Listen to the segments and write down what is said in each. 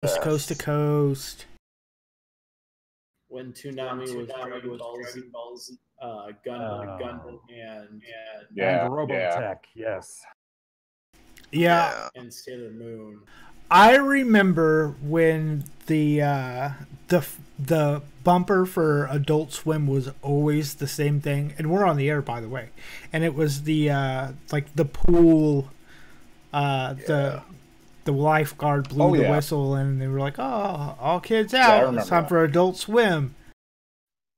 Coast to Coast. When Toonami was Dragon Ball Z, Gundam, and Robotech, yes. Yeah. And Sailor Moon. I remember when the bumper for Adult Swim was always the same thing, and we're on the air, by the way. And it was the like the pool, the lifeguard blew the whistle, and they were like, "Oh, all kids out! It's time for Adult Swim."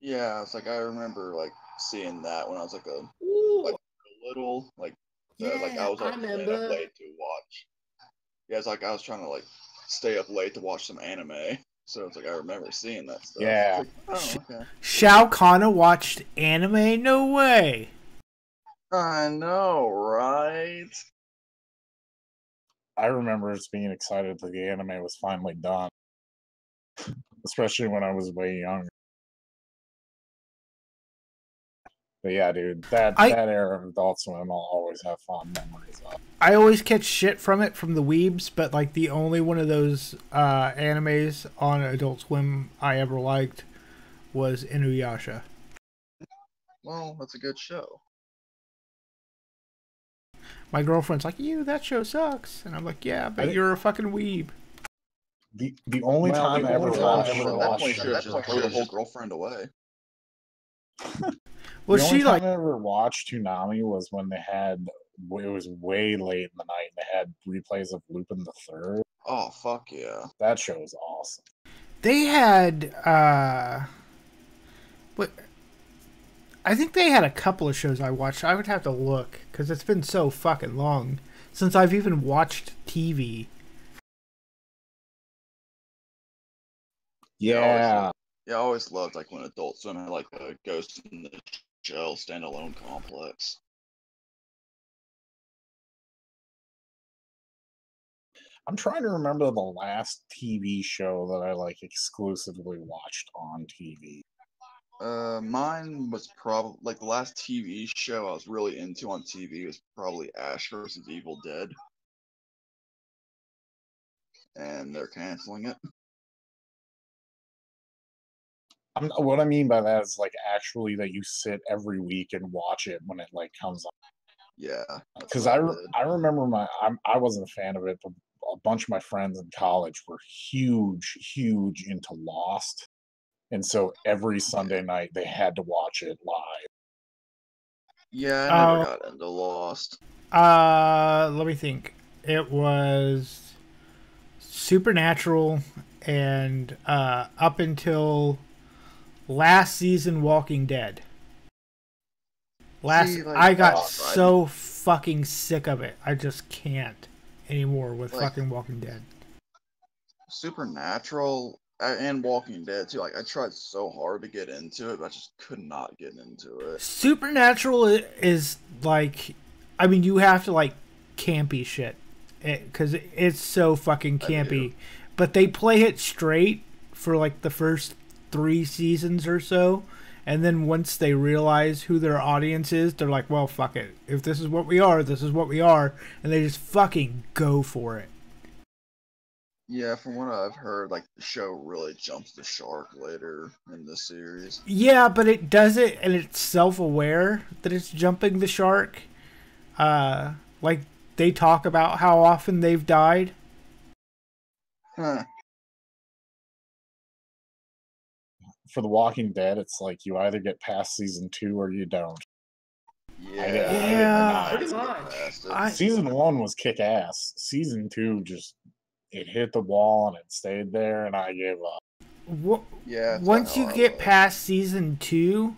Yeah, it's like I remember like seeing that when I was like a little like I was like staying up late to watch. Yeah, it's like I was trying to like stay up late to watch some anime, so it's like I remember seeing that stuff. Yeah. Like, okay. Shao Kana watched anime? No way. I know, right? I remember just being excited that the anime was finally done, especially when I was way younger. But yeah, dude, that era of Adult Swim I'll always have fond memories of. I always catch shit from it from the weebs, but like the only one of those animes on Adult Swim I ever liked was Inuyasha. Well, that's a good show. My girlfriend's like, that show sucks. And I'm like, yeah, but you're a fucking weeb. The only time I ever watched that threw the whole girlfriend away. Well, the only time I ever watched Toonami was when they had, it was way late in the night, and they had replays of Lupin the Third. Oh, fuck yeah. That show was awesome. They had, I think they had a couple of shows I watched. I would have to look, because it's been so fucking long since I've even watched TV. Yeah. I always loved like when Adult Swim had like a Ghost in the Shell standalone complex. I'm trying to remember the last TV show that I like exclusively watched on TV. Mine was probably like the last TV show I was really into on TV was probably Ash vs. Evil Dead, and they're canceling it. What I mean by that is like actually that you sit every week and watch it when it like comes on. Yeah, because I remember I wasn't a fan of it, but a bunch of my friends in college were huge into Lost, and so every Sunday night they had to watch it live. Yeah, I never got into Lost. Let me think. It was Supernatural and up until last season Walking Dead. I got so fucking sick of it. I just can't anymore with fucking Walking Dead. Supernatural and Walking Dead too. Like I tried so hard to get into it, but I just could not get into it. Supernatural is like, I mean, you have to like campy shit because it's so fucking campy. But they play it straight for like the first 3 seasons or so, and then once they realize who their audience is, they're like, well, fuck it. If this is what we are, this is what we are, and they just fucking go for it. Yeah, from what I've heard, like the show really jumps the shark later in the series. Yeah, but it does it, and it's self-aware that it's jumping the shark. Like they talk about how often they've died. Huh. For The Walking Dead, it's like you either get past season 2 or you don't. Yeah. Season 1 was kick ass. Season 2 just it hit the wall and it stayed there, and I gave up. Once you get past season 2,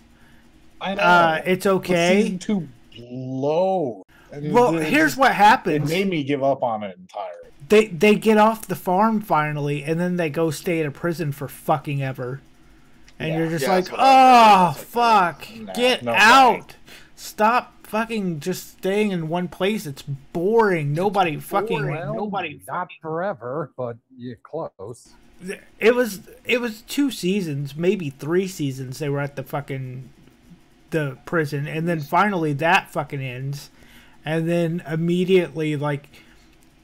I know it's okay. Season 2 low. Well, here's what happens. It made me give up on it entirely. They get off the farm finally, and then they go stay in a prison for fucking ever. And you're just like, oh, fuck. Get out. Stop fucking just staying in one place. It's boring. Nobody fucking... Not forever, but you're close. It was 2 seasons, maybe 3 seasons they were at the prison. And then finally that fucking ends. And then immediately, like,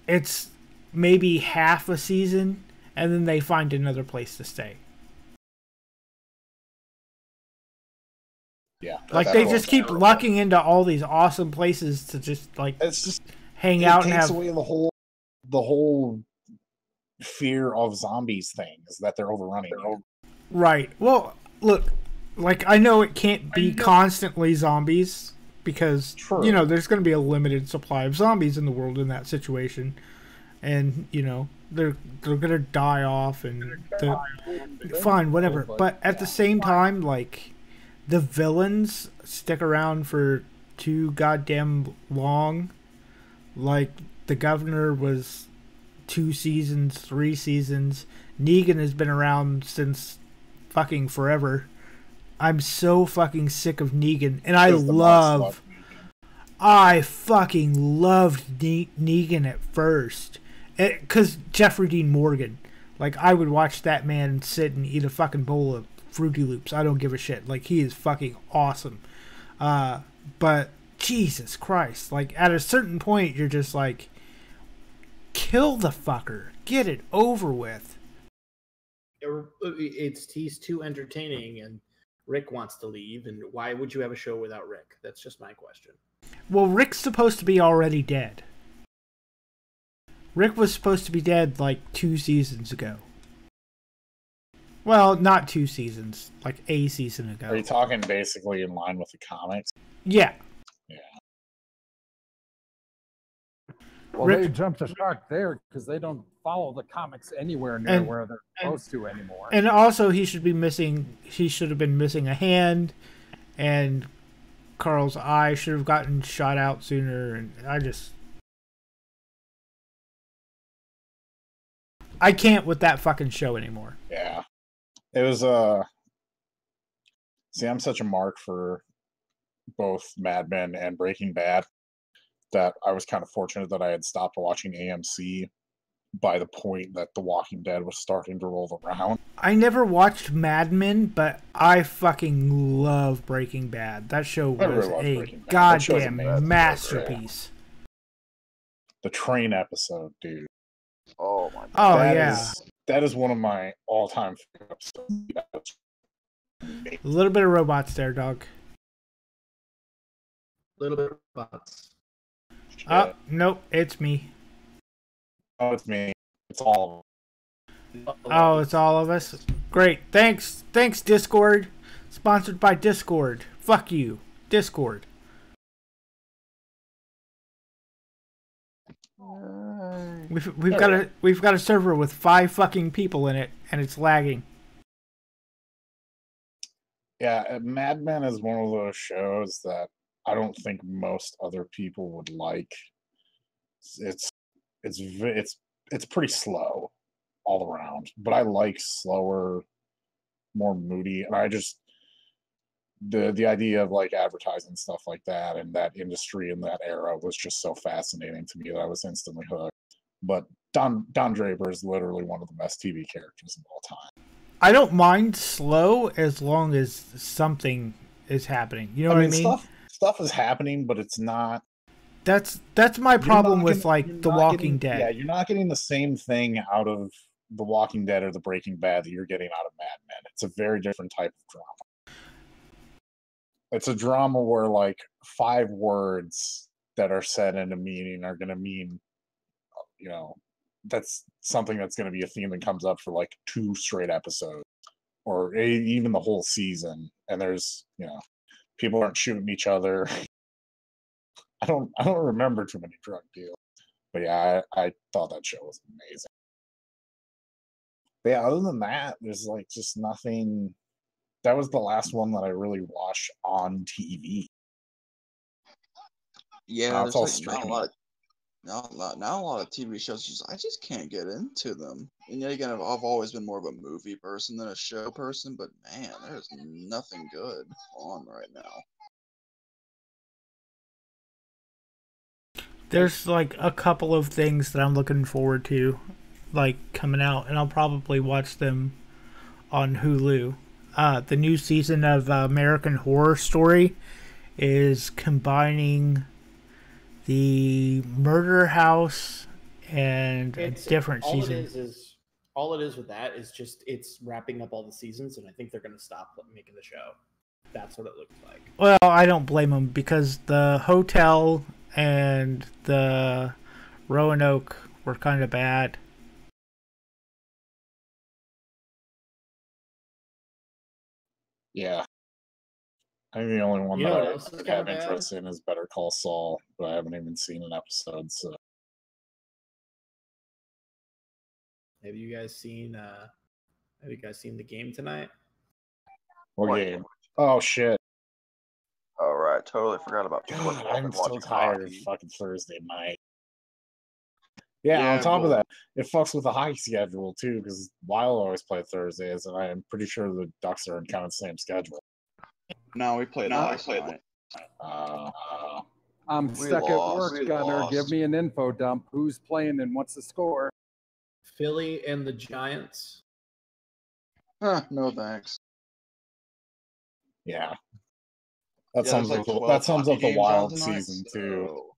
it's maybe half a season. and then they find another place to stay. Yeah, like they just keep lucking into all these awesome places to just like it's just hang out and have. It takes away the whole fear of zombies thing is that they're overrunning you. Right. Well, look, like I know it can't be constantly zombies because you know there's going to be a limited supply of zombies in the world in that situation, and you know they're going to die off and fine, whatever. But at the same time, like the villains stick around for too goddamn long. Like the governor was 2 seasons, 3 seasons. Negan has been around since fucking forever. I'm so fucking sick of Negan, and I fucking loved Negan at first, because Jeffrey Dean Morgan. Like I would watch that man sit and eat a fucking bowl of Fruity Loops. I don't give a shit. Like he is fucking awesome. But Jesus Christ, like at a certain point, you're just like, kill the fucker, get it over with. He's too entertaining, and Rick wants to leave. And why would you have a show without Rick? That's just my question. Well, Rick's supposed to be already dead. Rick was supposed to be dead like 2 seasons ago. Well, not 2 seasons, like a season ago. Are you talking basically in line with the comics? Yeah. Yeah. Well, they jumped the shark there because they don't follow the comics anywhere near where they're supposed to anymore. And also, he should have been missing a hand, and Carl's eye should have gotten shot out sooner. And I can't with that fucking show anymore. Yeah. It was see, I'm such a mark for both Mad Men and Breaking Bad that I was kind of fortunate that I had stopped watching AMC by the point that The Walking Dead was starting to roll around. I never watched Mad Men, but I fucking love Breaking Bad. That show was a goddamn masterpiece. The train episode, dude. Oh my god. That is one of my all-time favorite episodes. A little bit of robots there, dog. A little bit of robots. Oh, nope, it's me. Oh, it's me. It's all of us. Oh, it's all of us? Great. Thanks, Discord. Sponsored by Discord. Fuck you, Discord. We've got a server with 5 fucking people in it, and it's lagging. Yeah, Mad Men is one of those shows that I don't think most other people would like. It's pretty slow all around, but I like slower, more moody, and I just the idea of like advertising stuff like that and that industry in that era was just so fascinating to me that I was instantly hooked. But Don Draper is literally one of the best TV characters of all time. I don't mind slow as long as something is happening. You know what I mean? Stuff is happening, but it's not. That's my problem with like The Walking Dead. Yeah, you're not getting the same thing out of The Walking Dead or the Breaking Bad that you're getting out of Mad Men. It's a very different type of drama. It's a drama where like 5 words that are said in a meaning are going to mean, you know, that's something that's going to be a theme that comes up for like 2 straight episodes or even the whole season. And there's, you know, people aren't shooting each other. I don't remember too many drug deals, but yeah, I thought that show was amazing. But yeah, other than that, there's like just nothing. That was the last one that I really watched on TV. Yeah, there's like not a lot of TV shows. I just can't get into them. And yet again, I've always been more of a movie person than a show person. But man, there's nothing good on right now. There's like a couple of things that I'm looking forward to, like coming out, and I'll probably watch them on Hulu. The new season of American Horror Story is combining the Murder House and a different season. All it is all it is with that is just it's wrapping up all the seasons, and I think they're going to stop making the show. That's what it looks like. Well, I don't blame them because the hotel and the Roanoke were kind of bad. Yeah. I think the only one You know what that else is I have kinda bad? interest in is Better Call Saul, but I haven't even seen an episode. So Have you guys seen the game tonight? what game? Oh shit! All right, totally forgot about God, football. I'm so tired of fucking Thursday night. Yeah, Yeah, on top of well- that, it fucks with the hockey schedule too, because Wild always play Thursdays, and I'm pretty sure the Ducks are in kind of the same schedule. No, we played last night. I'm We stuck lost. at We work, Gunner. lost. Give me an info dump. Who's playing and what's the score? Philly and the Giants. No thanks. Yeah, that Yeah, sums there's up like the, 12 that sums hockey up the games on Wild tonight, season too. so-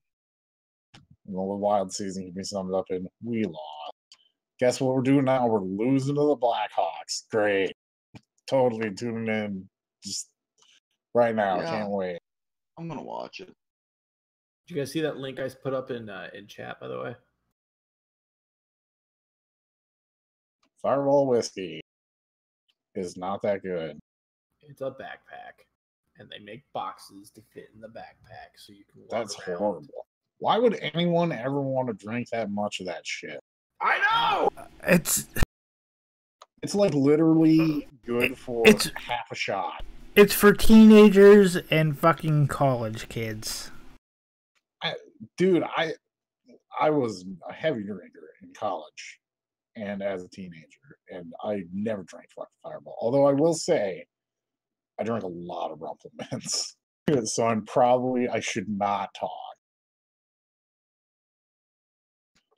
Well, the Wild season can be summed up in we lost. Guess what we're doing now? We're losing to the Blackhawks. Great, totally tuning in just right now. Yeah. Can't wait. I'm gonna watch it. Did you guys see that link I put up in chat? By the way, Fireball whiskey is not that good. it's a backpack, and they make boxes to fit in the backpack, so you can walk That's around. horrible. Why would anyone ever want to drink that much of that shit? I know. It's like literally good for half a shot. It's for teenagers and fucking college kids. Dude, I was a heavy drinker in college and as a teenager, and I never drank fucking Fireball. Although I will say, I drank a lot of Rumple Mints, so I should not talk.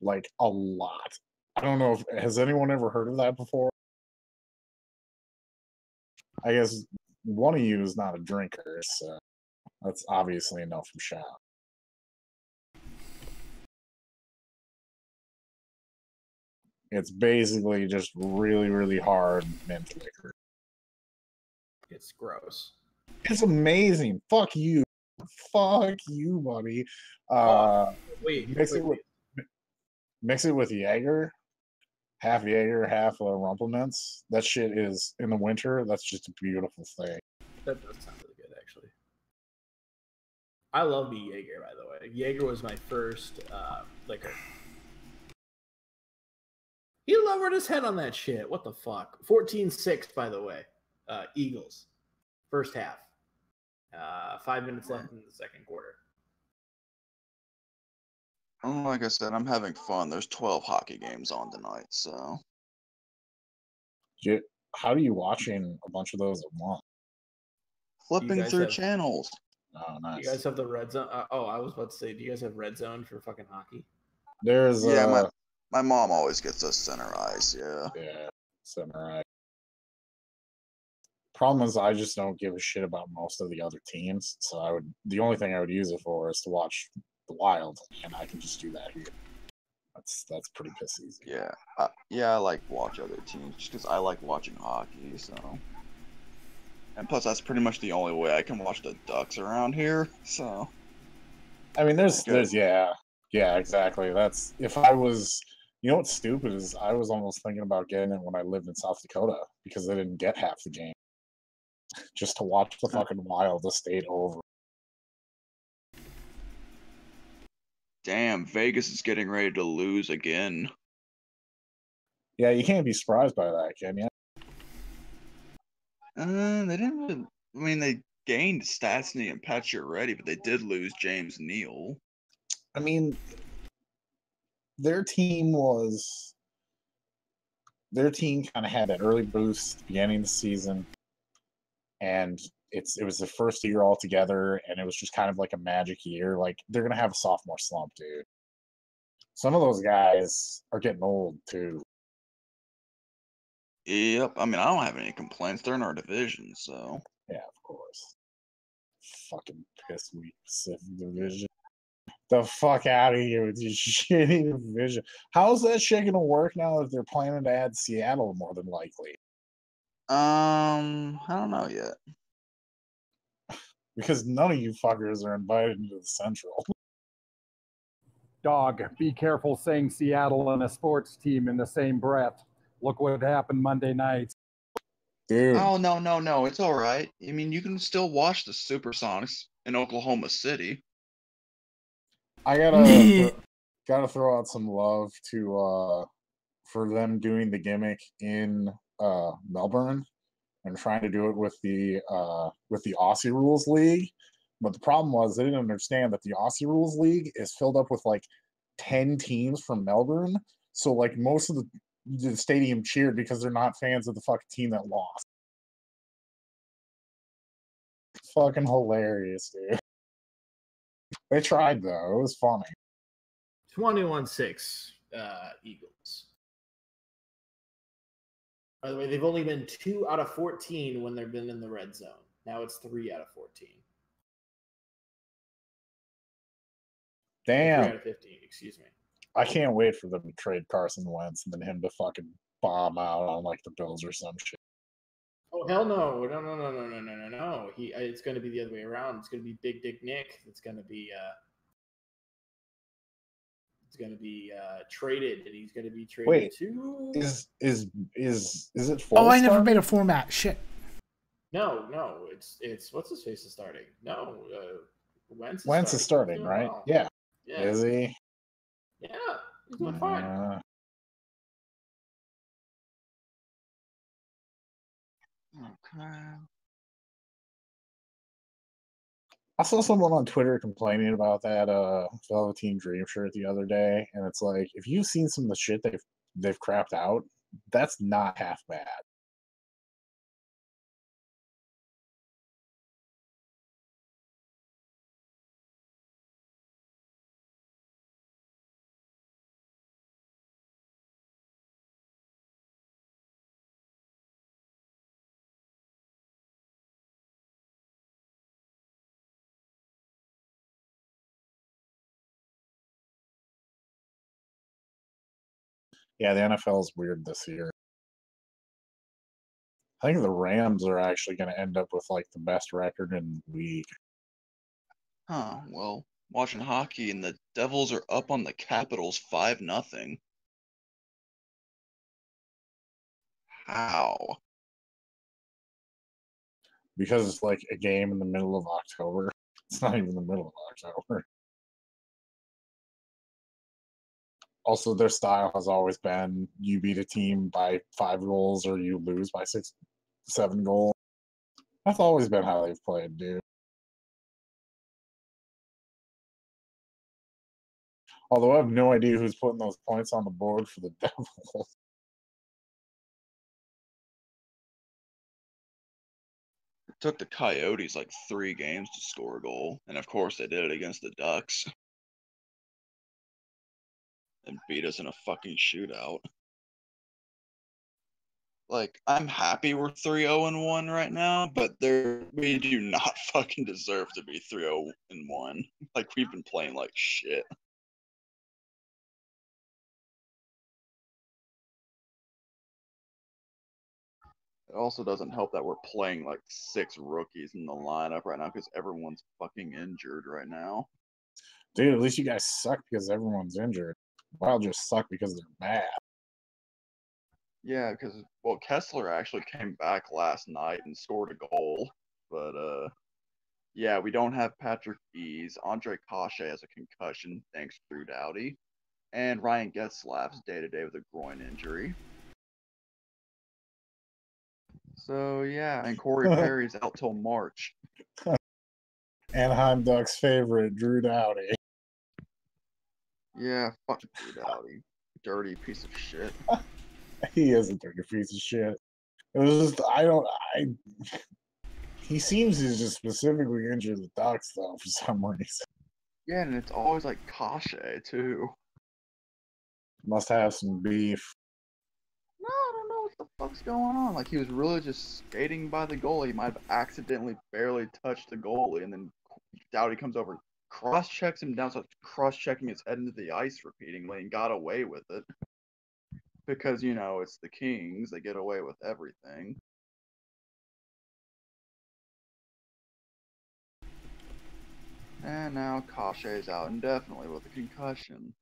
Like a lot. I don't know if has anyone ever heard of that before. I guess one of you is not a drinker, so that's obviously a no from Sean. It's basically just really, really hard mint liquor. It's gross. It's amazing. Fuck you. Fuck you, buddy. Wait, mix it with Jaeger. Half Jaeger, half Rumple Mints. That shit is, in the winter, that's just a beautiful thing. That does sound really good, actually. I love the Jaeger, by the way. Jaeger was my first liquor. He lowered his head on that shit. What the fuck? 14-6, by the way. Eagles. First half. 5 minutes left in the second quarter. Like I said, I'm having fun. There's 12 hockey games on tonight, so. How do you watching a bunch of those at once? Flipping through channels. Oh, nice. You guys have the red zone? I was about to say, do you guys have red zone for fucking hockey? There's my mom always gets us center ice. Yeah. Yeah, center ice. Problem is, I just don't give a shit about most of the other teams. So the only thing I would use it for is to watch the Wild, and I can just do that here. That's pretty piss easy. Yeah, I like watch other teams just because I like watching hockey. So, and plus that's pretty much the only way I can watch the Ducks around here. So, I mean, there's yeah, exactly. That's if I was. You know what's stupid is I was almost thinking about getting it when I lived in South Dakota because they didn't get half the game. Just to watch the fucking Wild the state over. Damn, Vegas is getting ready to lose again. Yeah, you can't be surprised by that, can you? They didn't really. I mean, they gained Stastny and Pacioretty, but they did lose James Neal. I mean, their team kind of had an early boost at the beginning of the season, and it was the first year all together, and it was just kind of like a magic year. Like, they're gonna have a sophomore slump, dude. Some of those guys are getting old too. Yep, I mean, I don't have any complaints. They're in our division, so. Yeah, of course. Fucking piss weak Pacific Division. The fuck out of here with your shitty division. How is that shit gonna work now if they're planning to add Seattle more than likely? I don't know yet. Because none of you fuckers are invited into the Central. Dog, be careful saying Seattle and a sports team in the same breath. Look what happened Monday night. Dude. Oh, no. It's all right. I mean, you can still watch the Supersonics in Oklahoma City. I gotta throw out some love to for them doing the gimmick in Melbourne and trying to do it with the Aussie Rules League. But the problem was they didn't understand that the Aussie Rules League is filled up with like 10 teams from Melbourne. So like most of the stadium cheered because they're not fans of the fucking team that lost. Fucking hilarious, dude. They tried though. It was funny. 21-6 Eagles. By the way, they've only been 2 out of 14 when they've been in the red zone. Now it's 3 out of 14. Damn. 3 out of 15, excuse me. I can't wait for them to trade Carson Wentz and then him to fucking bomb out on like the Bills or some shit. Oh hell no! No! It's going to be the other way around. It's going to be Big Dick Nick. It's going to be traded, and he's going to be traded to. Is it? Oh, I never made a format. Shit. No. It's what's his face is starting. No, Wentz is starting, right? Well. Yeah. Is he? Yeah, he's doing fine. Okay. I saw someone on Twitter complaining about that Velveteen Dream shirt the other day, and it's like, if you've seen some of the shit they've crapped out, that's not half bad. Yeah, the NFL is weird this year. I think the Rams are actually going to end up with like the best record in the league. Huh, well, watching hockey and the Devils are up on the Capitals 5-0. How? Because it's like a game in the middle of October. It's not even the middle of October. Also, their style has always been you beat a team by 5 goals or you lose by 6-7 goals. That's always been how they've played, dude. Although I have no idea who's putting those points on the board for the Devils. It took the Coyotes like 3 games to score a goal, and of course they did it against the Ducks. And beat us in a fucking shootout. Like, I'm happy we're 3-0-1 right now, but we do not fucking deserve to be 3-0-1. Like, we've been playing like shit. It also doesn't help that we're playing like 6 rookies in the lineup right now because everyone's fucking injured right now. Dude, at least you guys suck because everyone's injured. Wild just suck because they're bad. Yeah, because, well, Kessler actually came back last night and scored a goal. But, yeah, we don't have Patrick Ease. Andre Cachet has a concussion, thanks to Drew Doughty. And Ryan Getzlaf's day-to-day with a groin injury. So, yeah, and Corey Perry's out till March. Anaheim Ducks favorite, Drew Doughty. Yeah, fuck Drew Doughty. Dirty piece of shit. He is a dirty piece of shit. It was just, he seems to just specifically injure the Ducks, though, for some reason. Yeah, and it's always like Cachet, too. Must have some beef. No, I don't know what the fuck's going on. Like, he was really just skating by the goalie. He might have accidentally barely touched the goalie, and then Doughty comes over, cross-checks him down, so cross-checking his head into the ice repeatedly and got away with it. Because, you know, it's the Kings. They get away with everything. And now Kashay's out indefinitely with a concussion.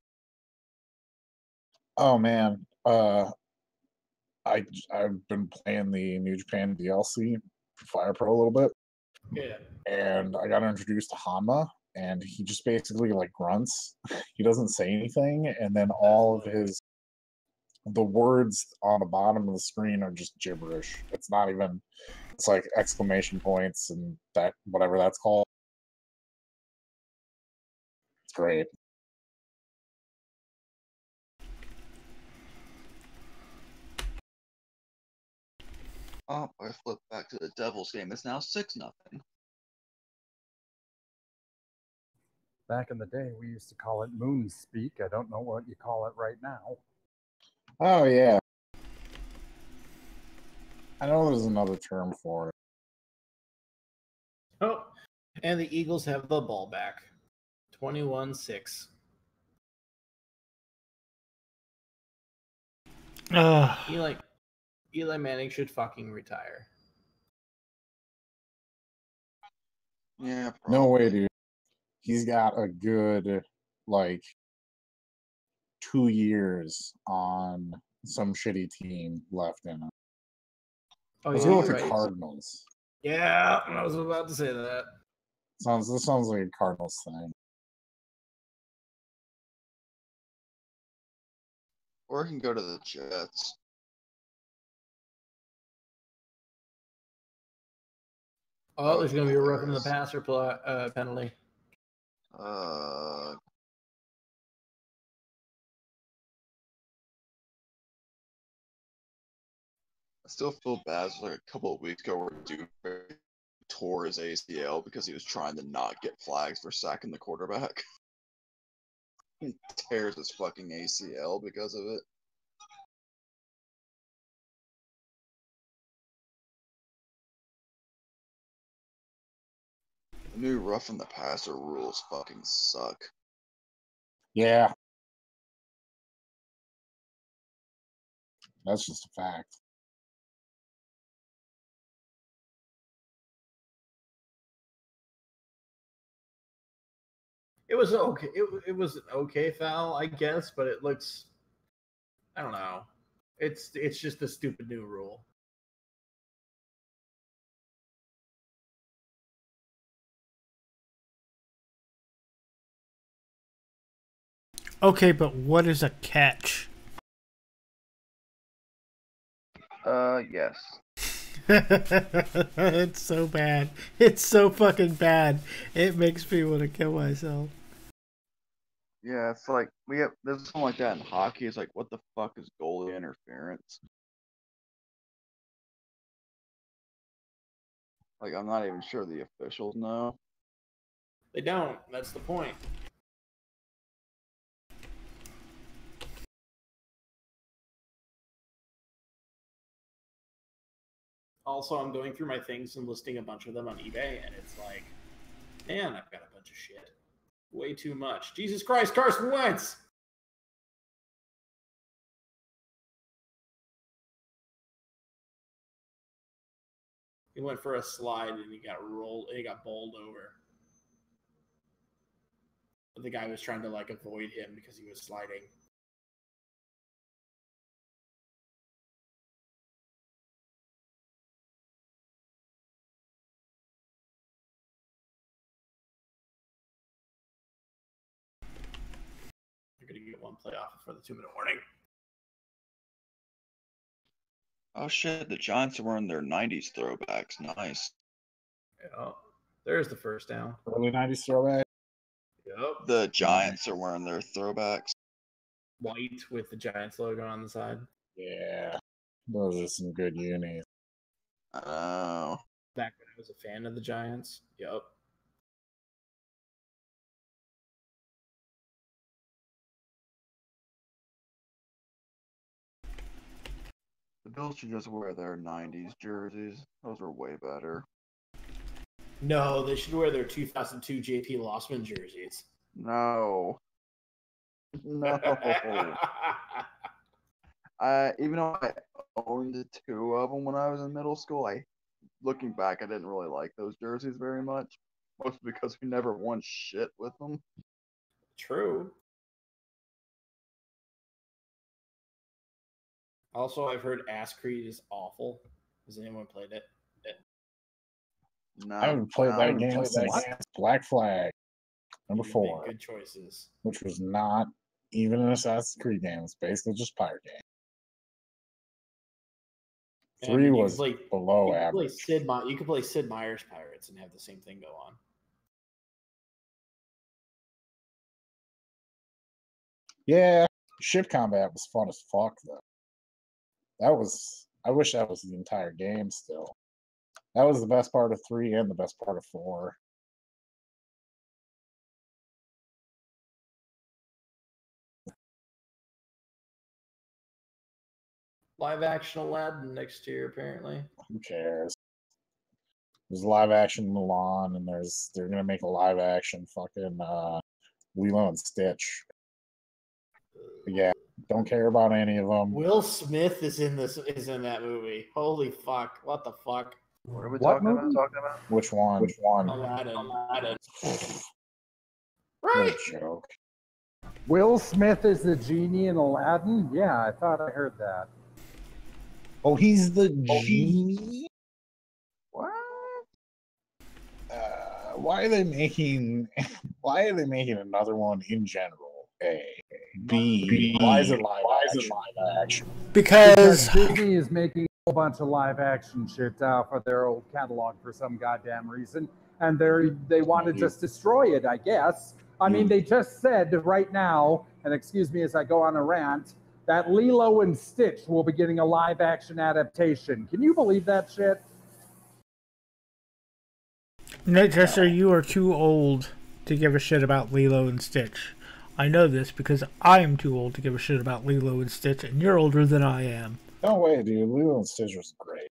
Oh, man. I've been playing the New Japan DLC for Fire Pro a little bit. Yeah. And I got introduced to Hanma, and he just basically like grunts. He doesn't say anything, and then all of the words on the bottom of the screen are just gibberish. It's not even, it's like exclamation points and that, whatever that's called. It's great. Oh, I flipped back to the Devils game. It's now 6-0. Back in the day, we used to call it moon speak. I don't know what you call it right now. Oh, yeah. I know there's another term for it. Oh, and the Eagles have the ball back. 21-6. Eli Manning should fucking retire. Yeah, probably. No way, dude. He's got a good, like, 2 years on some shitty team left in it. Oh, Let's yeah, go with the right. Cardinals. Yeah, I was about to say that. This sounds like a Cardinals thing. Or he can go to the Jets. Oh, there's going to be a roughing the passer penalty. I still feel bad. It's like a couple of weeks ago where dude tore his ACL because he was trying to not get flags for sacking the quarterback. He tears his fucking ACL because of it. The new roughing the passer rules fucking suck. Yeah. That's just a fact. It was okay. It was an okay foul, I guess, but it looks, I don't know. It's just a stupid new rule. Okay, but what is a catch? Yes. It's so bad. It's so fucking bad. It makes me want to kill myself. Yeah, it's like there's something like that in hockey. It's like, what the fuck is goalie interference? Like, I'm not even sure the officials know. They don't. That's the point. Also, I'm going through my things and listing a bunch of them on eBay, and it's like, man, I've got a bunch of shit. Way too much. Jesus Christ, Carson Wentz! He went for a slide and he got bowled over. But the guy was trying to like avoid him because he was sliding. You're gonna get one playoff for the 2-minute warning. Oh shit, the Giants are wearing their 90s throwbacks. Nice. Yeah. There's the first down. Early 90s throwback. Yep. The Giants are wearing their throwbacks. White with the Giants logo on the side. Yeah. Those are some good unis. Oh. Back when I was a fan of the Giants. Yep. The Bills should just wear their 90s jerseys. Those are way better. No, they should wear their 2002 JP Lossman jerseys. No. No. Even though I owned 2 of them when I was in middle school, looking back, I didn't really like those jerseys very much. Mostly because we never won shit with them. True. Also, I've heard Ass Creed is awful. Has anyone played it? No. I haven't played that game since Black Flag, number 4. Good choices. Which was not even an Assassin's Creed game. It's basically just pirate game. 3 was below average. You could play Sid Meier's Pirates and have the same thing go on. Yeah, ship combat was fun as fuck though. I wish that was the entire game still. That was the best part of 3 and the best part of 4. Live action Aladdin next year, apparently. Who cares? There's live action Mulan, and they're gonna make a live action fucking Lilo and Stitch. Yeah, don't care about any of them. Will Smith is in that movie. Holy fuck! What the fuck? What are we talking about? Which one? Aladdin. Right. What a joke. Will Smith is the genie in Aladdin? Yeah, I thought I heard that. Oh, he's the genie? What? Why are they making another one in general? A. B. Why is it live action? Because Disney is making a whole bunch of live action shit for their old catalog for some goddamn reason, and they want to just destroy it, I guess. I mean, they just said right now, and excuse me as I go on a rant, that Lilo and Stitch will be getting a live action adaptation. Can you believe that shit? No, Jester, you are too old to give a shit about Lilo and Stitch. I know this because I am too old to give a shit about Lilo and Stitch, and you're older than I am. No way, dude. Lilo and Stitch was great.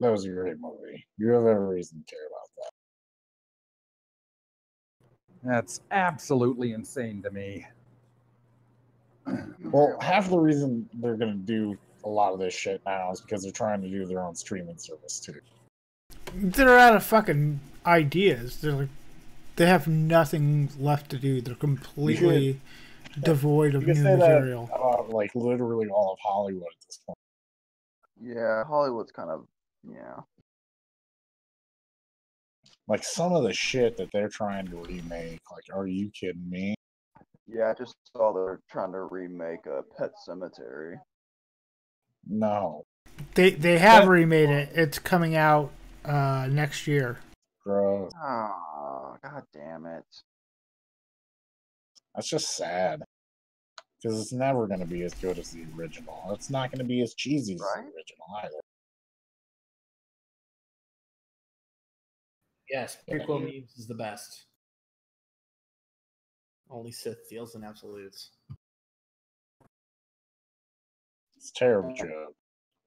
That was a great movie. You have every reason to care about that. That's absolutely insane to me. Well, half the reason they're going to do a lot of this shit now is because they're trying to do their own streaming service, too. They're out of fucking ideas. They have nothing left to do. They're completely devoid of new material. Like literally all of Hollywood at this point. Yeah, Hollywood's kind of Like some of the shit that they're trying to remake. Like, are you kidding me? Yeah, I just saw they're trying to remake a Pet Sematary. No. They have remade it. It's coming out next year. Gross. Oh, god damn it. That's just sad. Because it's never going to be as good as the original. It's not going to be as cheesy as the original either. Yes, prequel memes is the best. Only Sith deals in absolutes. It's a terrible joke,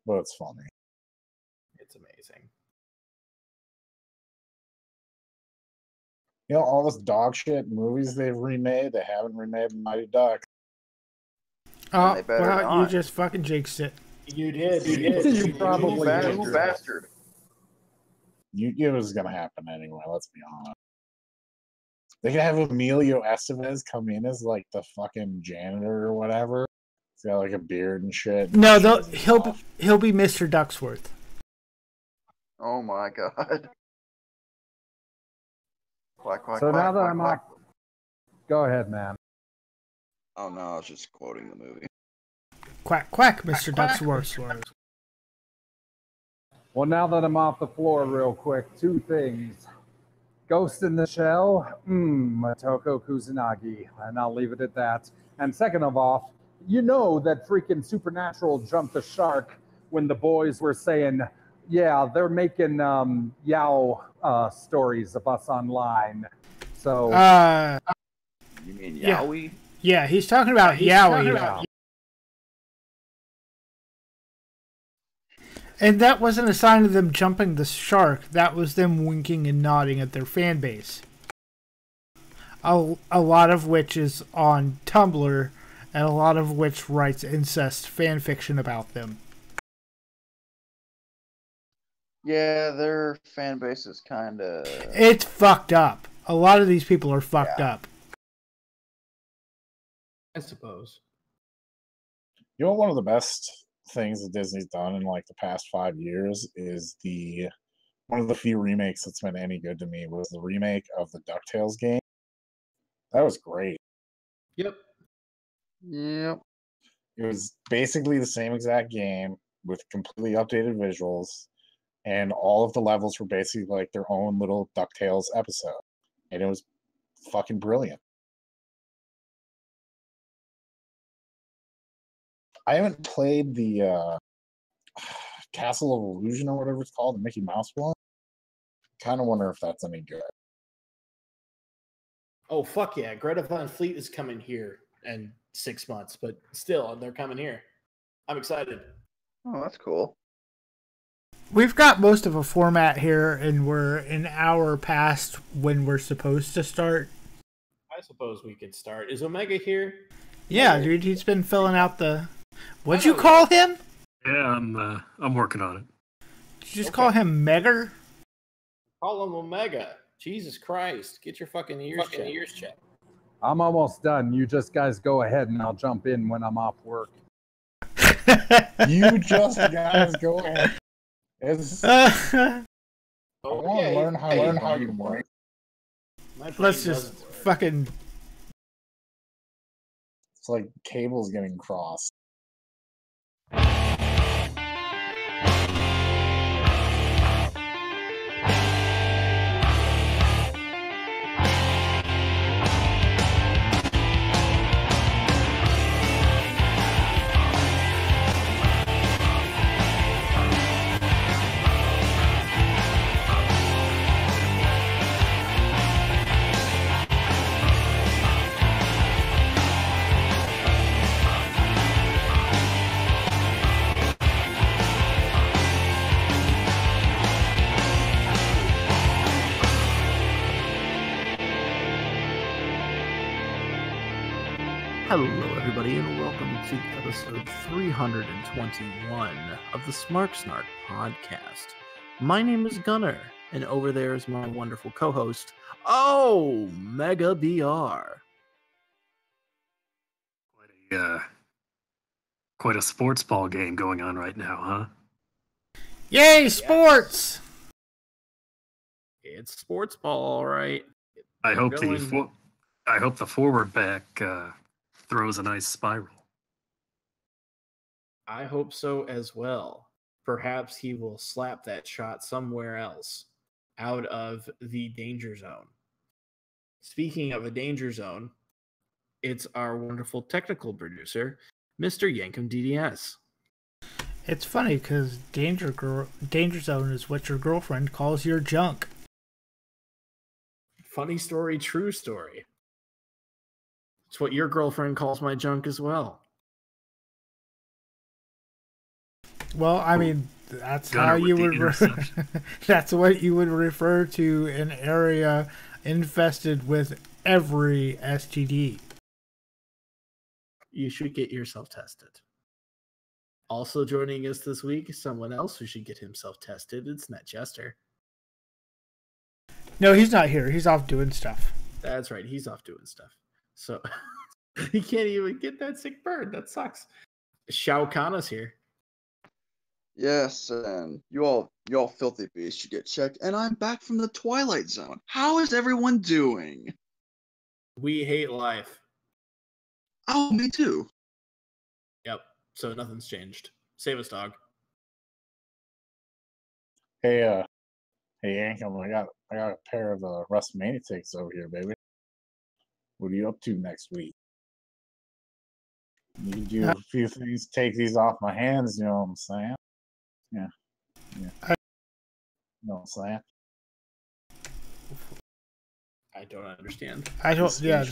but it's funny. It's amazing. You know, all this dog shit movies they've remade, they haven't remade Mighty Ducks. Oh, well, you just fucking jinxed it. You did. You probably did. Bastard. It was going to happen anyway, let's be honest. They could have Emilio Estevez come in as like the fucking janitor or whatever. He's got like a beard and shit. No, he'll be Mr. Ducksworth. Oh my god. Quack, quack, so quack, now that quack, I'm quack. off, go ahead, man. Oh no, I was just quoting the movie. Quack, quack, Mr. Ducksworth. Well, now that I'm off the floor real quick, 2 things. Ghost in the Shell, Motoko Kusanagi, and I'll leave it at that. And second of all, you know that freaking Supernatural jumped the shark when the boys were saying, yeah, they're making Yao stories of us online. So, you mean Yowie? Yeah, he's talking about Yowie. And that wasn't a sign of them jumping the shark. That was them winking and nodding at their fan base. A lot of which is on Tumblr, and a lot of which writes incest fan fiction about them. Yeah, their fan base is kind of... It's fucked up. A lot of these people are fucked up. I suppose. You know, one of the best things that Disney's done in like the past 5 years is one of the few remakes that's been any good to me was the remake of the DuckTales game. That was great. Yep. Yep. It was basically the same exact game with completely updated visuals, and all of the levels were basically like their own little DuckTales episode. And it was fucking brilliant. I haven't played the Castle of Illusion or whatever it's called, the Mickey Mouse one. Kind of wonder if that's any good. Oh, fuck yeah. Greta Van Fleet is coming here in 6 months, but still, they're coming here. I'm excited. Oh, that's cool. We've got most of a format here, and we're an hour past when we're supposed to start. I suppose we could start. Is Omega here? Yeah, dude, he's been filling out the... What'd you call him? Yeah, I'm working on it. Did you just call him Megger? Call him Omega. Jesus Christ. Get your fucking ears checked. I'm almost done. You just guys go ahead and I'll jump in when I'm off work. You just guys go ahead. I want to learn how you work. Let's just fucking... It's like cables getting crossed. Hello, everybody, and welcome to episode 321 of the Smark Snark podcast. My name is Gunnar, and over there is my wonderful co-host, Mega BR. Quite a sports ball game going on right now, huh? Yay, sports! It's sports ball, all right. I hope the forward back throws a nice spiral. I hope so as well. Perhaps he will slap that shot somewhere else, out of the danger zone. Speaking of a danger zone, it's our wonderful technical producer, Mr. Yankum DDS. It's funny because danger zone is what your girlfriend calls your junk. Funny story, true story. It's what your girlfriend calls my junk as well. Well, I mean, that's how you would... That's what you would refer to an area infested with every STD. You should get yourself tested. Also joining us this week is someone else who should get himself tested. It's Nat Jester. No, he's not here. He's off doing stuff. That's right. He's off doing stuff. So he can't even get that sick bird. That sucks. Shao Kahn here. Yes, and you all filthy beasts should get checked. And I'm back from the Twilight Zone. How is everyone doing? We hate life. Oh, me too. Yep. So nothing's changed. Save us, dog. Hey, Yankum, I got a pair of WrestleMania tickets over here, baby. What are you up to next week? You can do a few things, take these off my hands, you know what I'm saying? Yeah. You know what I'm saying? I don't understand. I don't. Yeah.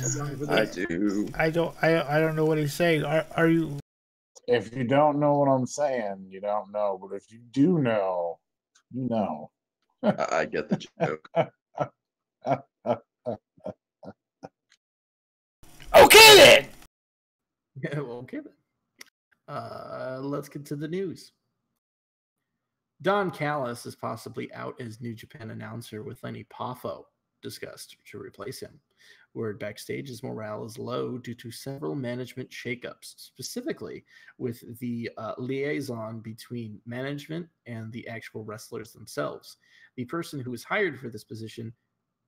I do. I don't know what he's saying. Are you? If you don't know what I'm saying, you don't know. But if you do know, you know. I get the joke. Okay then. Okay then. Let's get to the news. Don Callis is possibly out as New Japan announcer, with Lenny Poffo discussed to replace him. Word backstage is morale is low due to several management shakeups, specifically with the liaison between management and the actual wrestlers themselves. The person who was hired for this position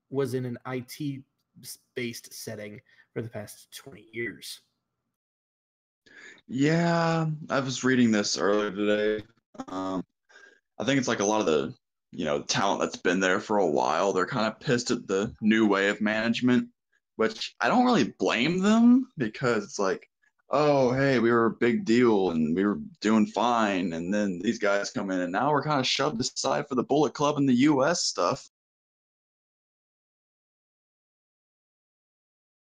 was in an IT-based setting for the past 20 years. Yeah, I was reading this earlier today. I think it's like a lot of the, talent that's been there for a while. They're kind of pissed at the new way of management, which I don't really blame them, because it's like, oh, hey, we were a big deal and we were doing fine. And then these guys come in and now we're kind of shoved aside for the Bullet Club and the US stuff.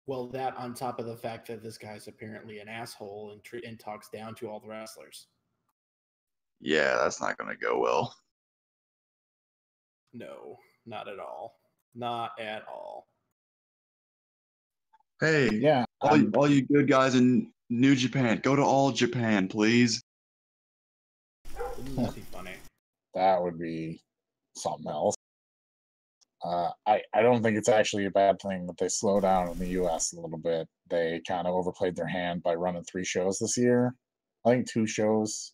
Well, that on top of the fact that this guy's apparently an asshole and talks down to all the wrestlers. Yeah, that's not going to go well. No, not at all. Not at all. Hey, Yeah, all you good guys in New Japan, go to All Japan, please. Wouldn't that be funny? that would be something else. I don't think it's actually a bad thing that they slow down in the U.S. a little bit. They kind of overplayed their hand by running 3 shows this year. I think 2 shows,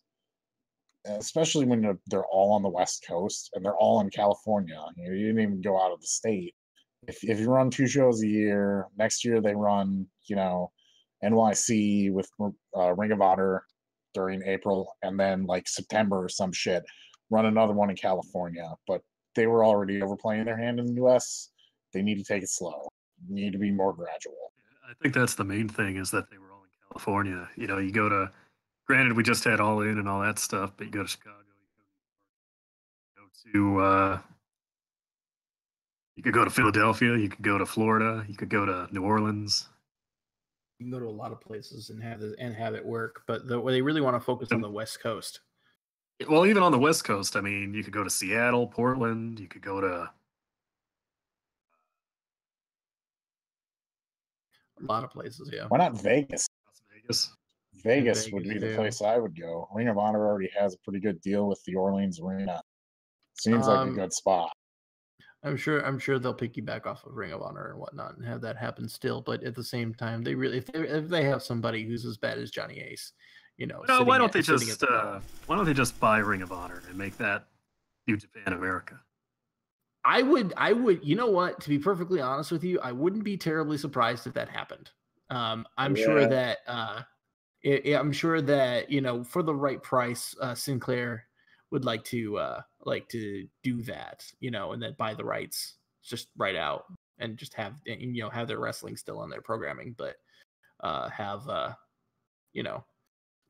especially when they're all on the West Coast and they're all in California. You didn't even go out of the state. If you run 2 shows a year, next year they run, NYC with Ring of Honor during April, and then like September or some shit, run another one in California. But they were already overplaying their hand in the U.S. They need to take it slow. Need to be more gradual. I think that's the main thing, is that they were all in California. You go to, granted, we just had All In and all that stuff, but you go to Chicago, you could go to Philadelphia, you could go to Florida, you could go to New Orleans. You can go to a lot of places and have it work, but they really want to focus on the West Coast. Well, even on the West Coast, I mean, you could go to Seattle, Portland, you could go to a lot of places, yeah. Why not Vegas? Vegas. Vegas would be the place I would go. Ring of Honor already has a pretty good deal with the Orleans Arena. Seems like a good spot. I'm sure they'll piggyback off of Ring of Honor and whatnot and have that happen still. But at the same time, they really, if they have somebody who's as bad as Johnny Ace, why don't they just buy Ring of Honor and make that New Japan America? I would. You know what? To be perfectly honest with you, I wouldn't be terribly surprised if that happened. I'm sure that for the right price, Sinclair would like to do that, and then buy the rights just right out and just have their wrestling still on their programming, but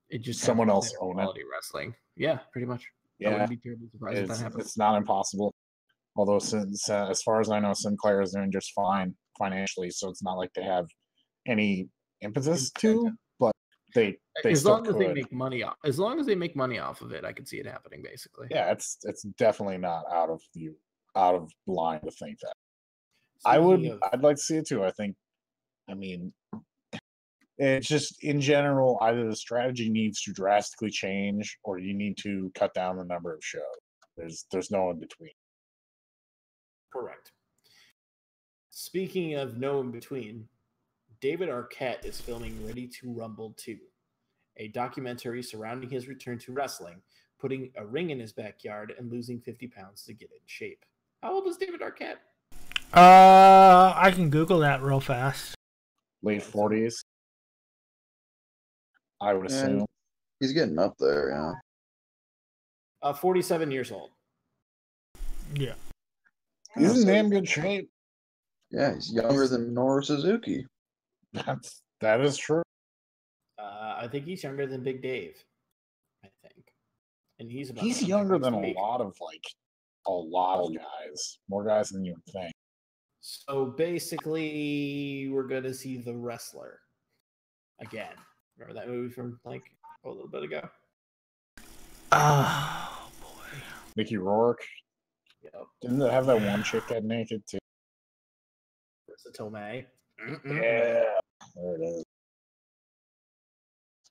it just someone else own quality wrestling. Yeah, pretty much. Yeah, I wouldn't be terribly surprised if that happens. It's not impossible. Although, since as far as I know, Sinclair is doing just fine financially, so it's not like they have any impetus to. But they as still long as they make money off. As long as they make money off of it, I could see it happening. Basically, yeah, it's definitely not out of line to think that. I'd like to see it too. I mean, it's just in general, either the strategy needs to drastically change or you need to cut down the number of shows. There's no in between. Correct. Speaking of no in between, David Arquette is filming Ready to Rumble 2, a documentary surrounding his return to wrestling, putting a ring in his backyard and losing 50 pounds to get in shape. How old is David Arquette? I can Google that real fast. Late 40s, I would assume. He's getting up there, yeah. 47 years old. Yeah. He's in damn good shape. Yeah, he's younger than Minoru Suzuki. That is true. I think he's younger than Big Dave. I think, and he's younger than a lot of guys. More guys than you would think. So basically, we're gonna see The Wrestler again. Remember that movie from like a little bit ago. Oh boy. Mickey Rourke. Yep. Didn't it have that one chick get naked too? Marissa Tomei. Yeah, there it is.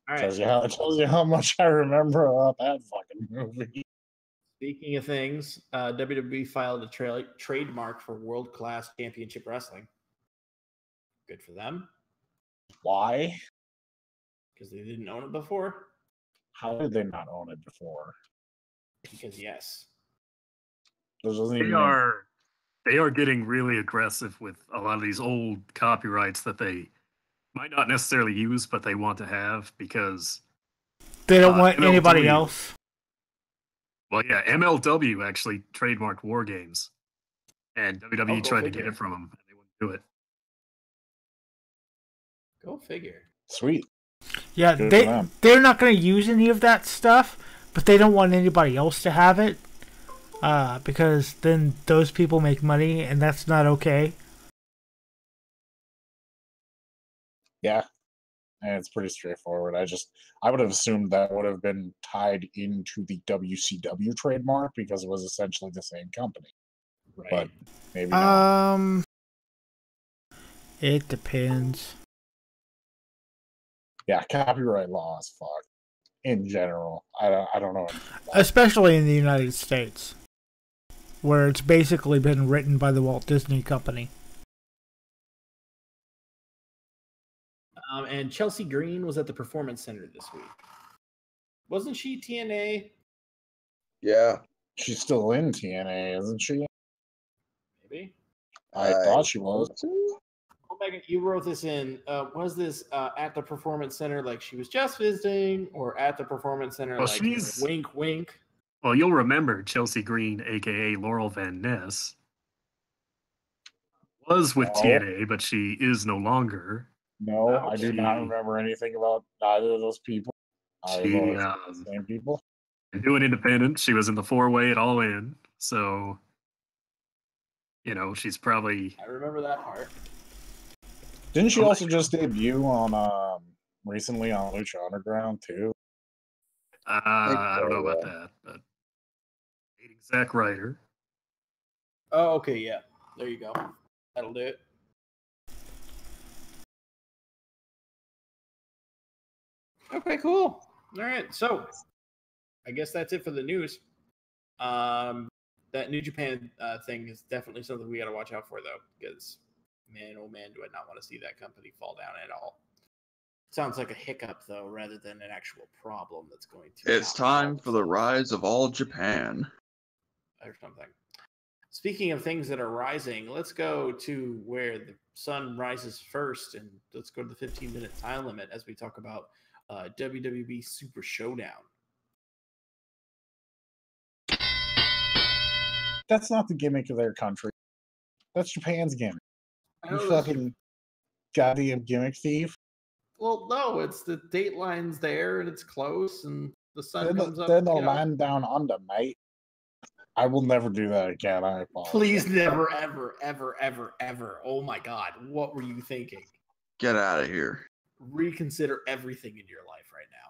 All right. Tells you how much I remember about that fucking movie. Speaking of things, WWE filed a trademark for World Class Championship Wrestling. Good for them. Why? Because they didn't own it before. How did they not own it before? Because yes. They are getting really aggressive with a lot of these old copyrights that they might not necessarily use, but they want to have because they don't want MLW, anybody else. Well, yeah, MLW actually trademarked War Games, and WWE tried to get it from them, and they wouldn't do it. Go figure. Sweet. Yeah, they're not going to use any of that stuff, but they don't want anybody else to have it, because then those people make money, and that's not okay. Yeah, and it's pretty straightforward. I would have assumed that would have been tied into the WCW trademark because it was essentially the same company. Right. But maybe not. It depends. Yeah, copyright law is fucked in general. I don't know. Especially in the United States, where it's basically been written by the Walt Disney Company. And Chelsea Green was at the Performance Center this week. Wasn't she TNA? Yeah. She's still in TNA, isn't she? Maybe. I thought she was. Oh, Megan, you wrote this in. Was this at the Performance Center like she was just visiting, or at the Performance Center like wink, wink? Well, you'll remember Chelsea Green, a.k.a. Laurel Van Ness, was with TNA, but she is no longer. No, I do not remember anything about either of those people. The same people. Doing independent, she was in the 4-way at All In, so she's probably. I remember that part. Didn't she also just debut on recently on Lucha Underground too? I don't know about that, but dating Zack Ryder. Oh, okay, yeah. There you go. That'll do it. Okay, cool. All right, so I guess that's it for the news. That New Japan thing is definitely something we got to watch out for, though, because man, oh man, do I not want to see that company fall down at all. Sounds like a hiccup, though, rather than an actual problem that's going to. It's time for the rise of all Japan. Or something. Speaking of things that are rising, let's go to where the sun rises first, and let's go to the 15-minute time limit as we talk about WWE Super Showdown. That's not the gimmick of their country. That's Japan's gimmick. You fucking goddamn gimmick thief. Well, no, it's the date line's there and it's close and the sun comes up. They're the land down under, mate. I will never do that again. I apologize. Please never, ever, ever, ever, ever. Oh my God. What were you thinking? Get out of here. Reconsider everything in your life right now.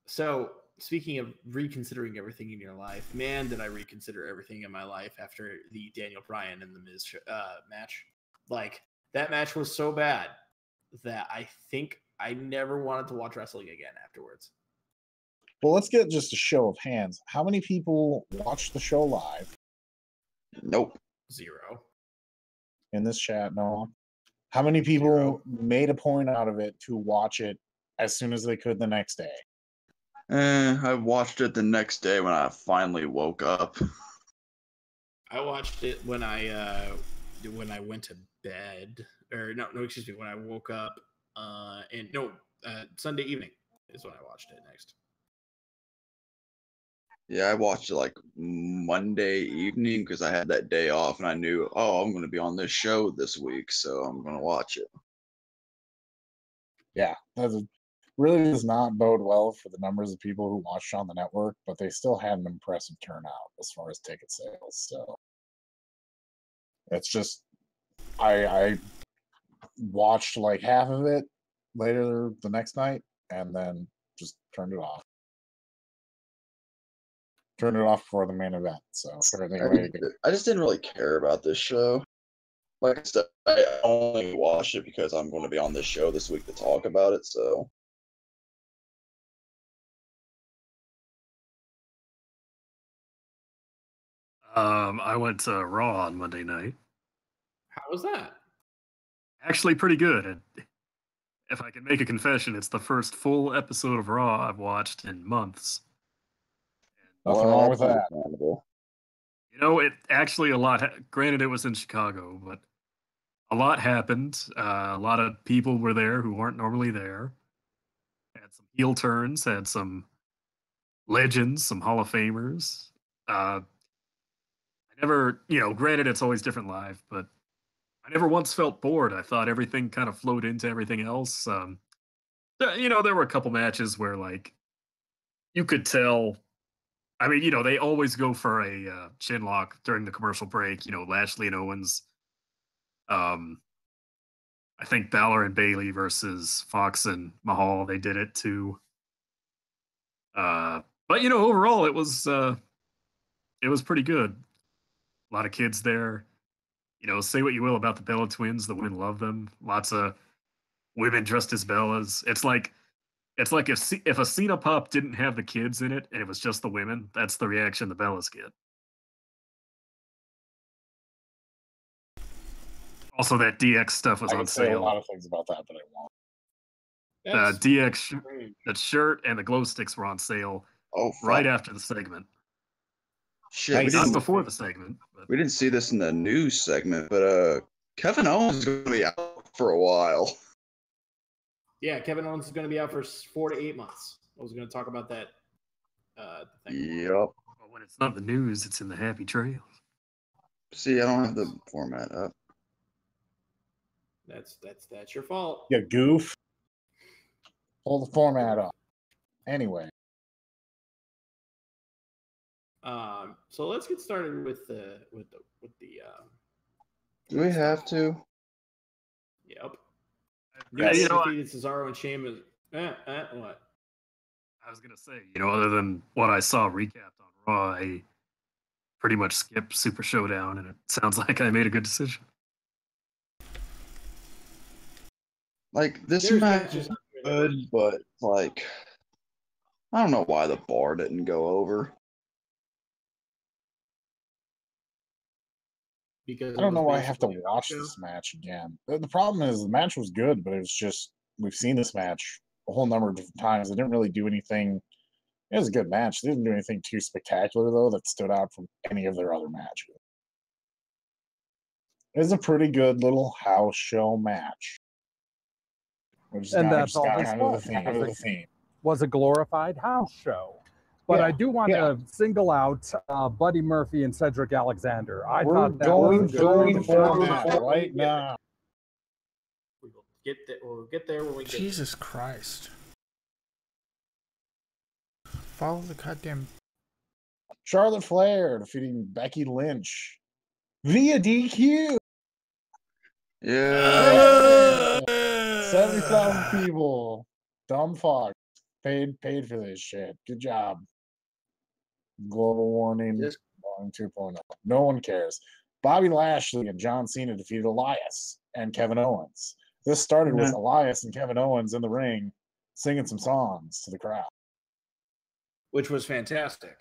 So, speaking of reconsidering everything in your life, man, did I reconsider everything in my life after the Daniel Bryan and the Miz match. Like, that match was so bad that I think I never wanted to watch wrestling again afterwards. Well, let's get just a show of hands. How many people watched the show live? Nope. 0. In this chat, no. How many people made a point out of it to watch it as soon as they could the next day? I watched it the next day when I finally woke up. I watched it when I went to bed, or no, excuse me, when I woke up, Sunday evening is when I watched it next. Yeah, I watched it like Monday evening because I had that day off and I knew, I'm going to be on this show this week, so I'm going to watch it. Yeah, that really does not bode well for the numbers of people who watched on the network, but they still had an impressive turnout as far as ticket sales. So it's just, I watched like half of it later the next night, and then just turned it off. Turned it off before the main event, so everything I just didn't really care about this show. Like I said, I only watched it because I'm going to be on this show this week to talk about it, so. I went to Raw on Monday night. How was that? Actually, pretty good. If I can make a confession, it's the first full episode of Raw I've watched in months. Nothing wrong with that. You know, it actually a lot. Granted, it was in Chicago, but a lot happened. A lot of people were there who weren't normally there. Had some heel turns. Had some legends, some Hall of Famers. I never, granted, it's always different live, but I never once felt bored. I thought everything kind of flowed into everything else. There were a couple matches where, like, you could tell. I mean, they always go for a chin lock during the commercial break. Lashley and Owens. I think Balor and Bayley versus Fox and Mahal, they did it too. But overall, it was pretty good. A lot of kids there. Say what you will about the Bella twins, the women love them. Lots of women dressed as Bellas. It's like if a Cena pop didn't have the kids in it and it was just the women, that's the reaction the Bellas get. Also, that DX stuff was on sale. I can say a lot of things about that, but I won't. DX that shirt and the glow sticks were on sale right after the segment. Shit, not before the segment. But. We didn't see this in the news segment, but Kevin Owens is going to be out for a while. Yeah, Kevin Owens is going to be out for 4 to 8 months. I was going to talk about that. Yep. Well, when it's not the news, it's in the happy trails. See, I don't have the format up. That's your fault. You goof. Pull the format up. Anyway. So let's get started with the. Do we have to? Yep. Yeah, defeated Cesaro and Sheamus. What? I was gonna say, other than what I saw recapped on Raw, I pretty much skipped Super Showdown, and it sounds like I made a good decision. Like, this match is good, but, like, I don't know why the bar didn't go over. Because I don't know why I have to watch this match again. The problem is the match was good, but it was just, we've seen this match a whole number of different times. It didn't really do anything. It was a good match. It didn't do anything too spectacular, though, that stood out from any of their other matches. It was a pretty good little house show match. And that's all the theme. Was a glorified house show. But I do want to single out Buddy Murphy and Cedric Alexander. We're going for that right now. We'll get there when we get Jesus Christ. Follow the goddamn... Charlotte Flair defeating Becky Lynch via DQ. Yeah. 70,000 people. Dumb fuck. Paid for this shit. Good job. Global warning. 2.0. No one cares. Bobby Lashley and John Cena defeated Elias and Kevin Owens. This started with Elias and Kevin Owens in the ring singing some songs to the crowd. Which was fantastic.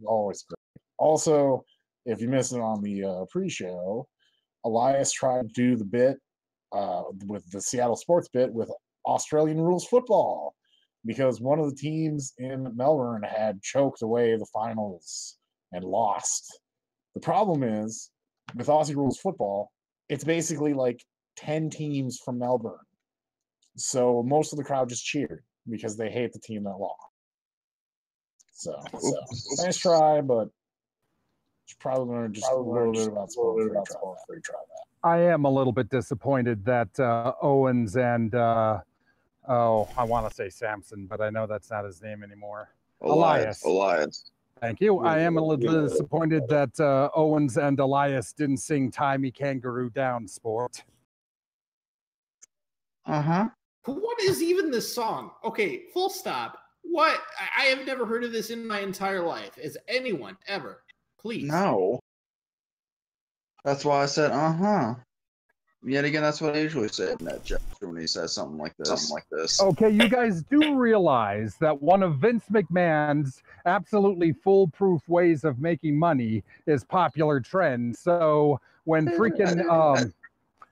Always great. Also, if you missed it on the pre-show, Elias tried to do the bit with the Seattle sports bit with Australian rules football, because one of the teams in Melbourne had choked away the finals and lost. The problem is, with Aussie rules football, it's basically like 10 teams from Melbourne. So most of the crowd just cheered because they hate the team that lost. So nice try, but probably learn just a little bit about sport before you try that. I am a little bit disappointed that Owens and I want to say Samson, but I know that's not his name anymore. Elias. Thank you. I am a little disappointed that Owens and Elias didn't sing "Tie Me Kangaroo Down," sport. Uh-huh. What is even this song? Okay, full stop. What? I have never heard of this in my entire life. Has anyone ever? Please. No. That's why I said, uh-huh. Yet again, that's what I usually say in that gesture when he says something like this. Okay, you guys do realize that one of Vince McMahon's absolutely foolproof ways of making money is popular trend. So when freaking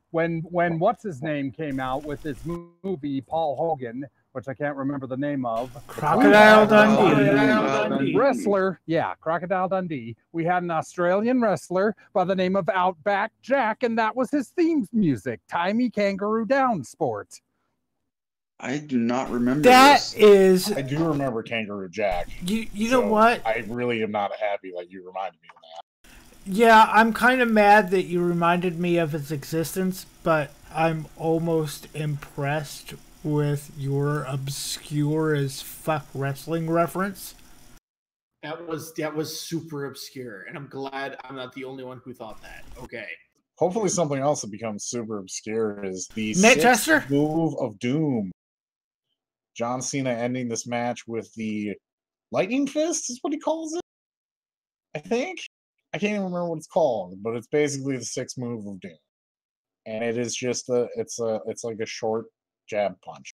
when what's his name came out with his movie, Paul Hogan, which I can't remember the name of, Crocodile Dundee. Wrestler, yeah, Crocodile Dundee. We had an Australian wrestler by the name of Outback Jack, and that was his theme music, Tie Me Kangaroo Down Sport. I do not remember this. I do remember Kangaroo Jack. You know what? I really am not happy that you reminded me of that. Yeah, I'm kind of mad that you reminded me of its existence, but I'm almost impressed with your obscure as fuck wrestling reference. That was super obscure, and I'm glad I'm not the only one who thought that. Okay. Hopefully something else that becomes super obscure is the sixth move of doom. John Cena ending this match with the lightning fist is what he calls it. I think. I can't even remember what it's called, but it's basically the sixth move of doom. And it is just it's like a short jab punch.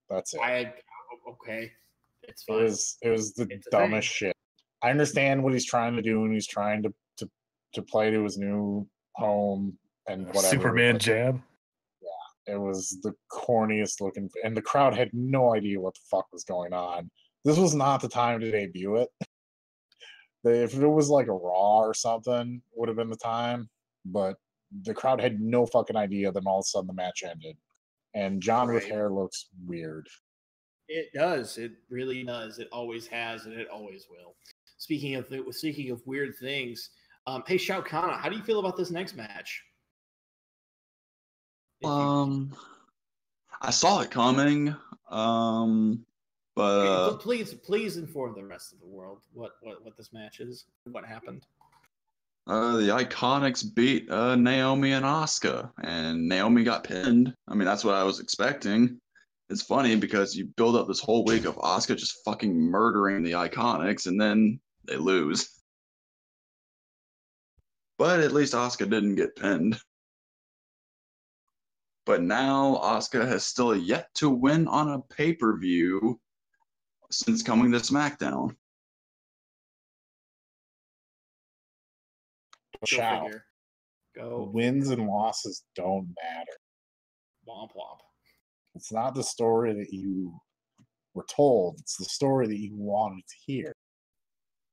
That's it. Okay. It's fine. It was the dumbest shit. I understand what he's trying to do, and he's trying to play to his new home and whatever. Superman jab. Yeah, it was the corniest looking, and the crowd had no idea what the fuck was going on. This was not the time to debut it. If it was like a Raw or something, would have been the time. But the crowd had no fucking idea. Then all of a sudden the match ended, and John with hair looks weird. It does. It really does. It always has, and it always will. Speaking of weird things, hey Shao Kahn, how do you feel about this next match? I saw it coming. But please inform the rest of the world what this match is, what happened. The Iconics beat Naomi and Asuka, and Naomi got pinned. I mean, that's what I was expecting. It's funny because you build up this whole week of Asuka just fucking murdering the Iconics, and then they lose. But at least Asuka didn't get pinned. But now Asuka has still yet to win on a pay-per-view since coming to SmackDown. Shao. Go. Wins and losses don't matter. Womp womp. It's not the story that you were told. It's the story that you wanted to hear.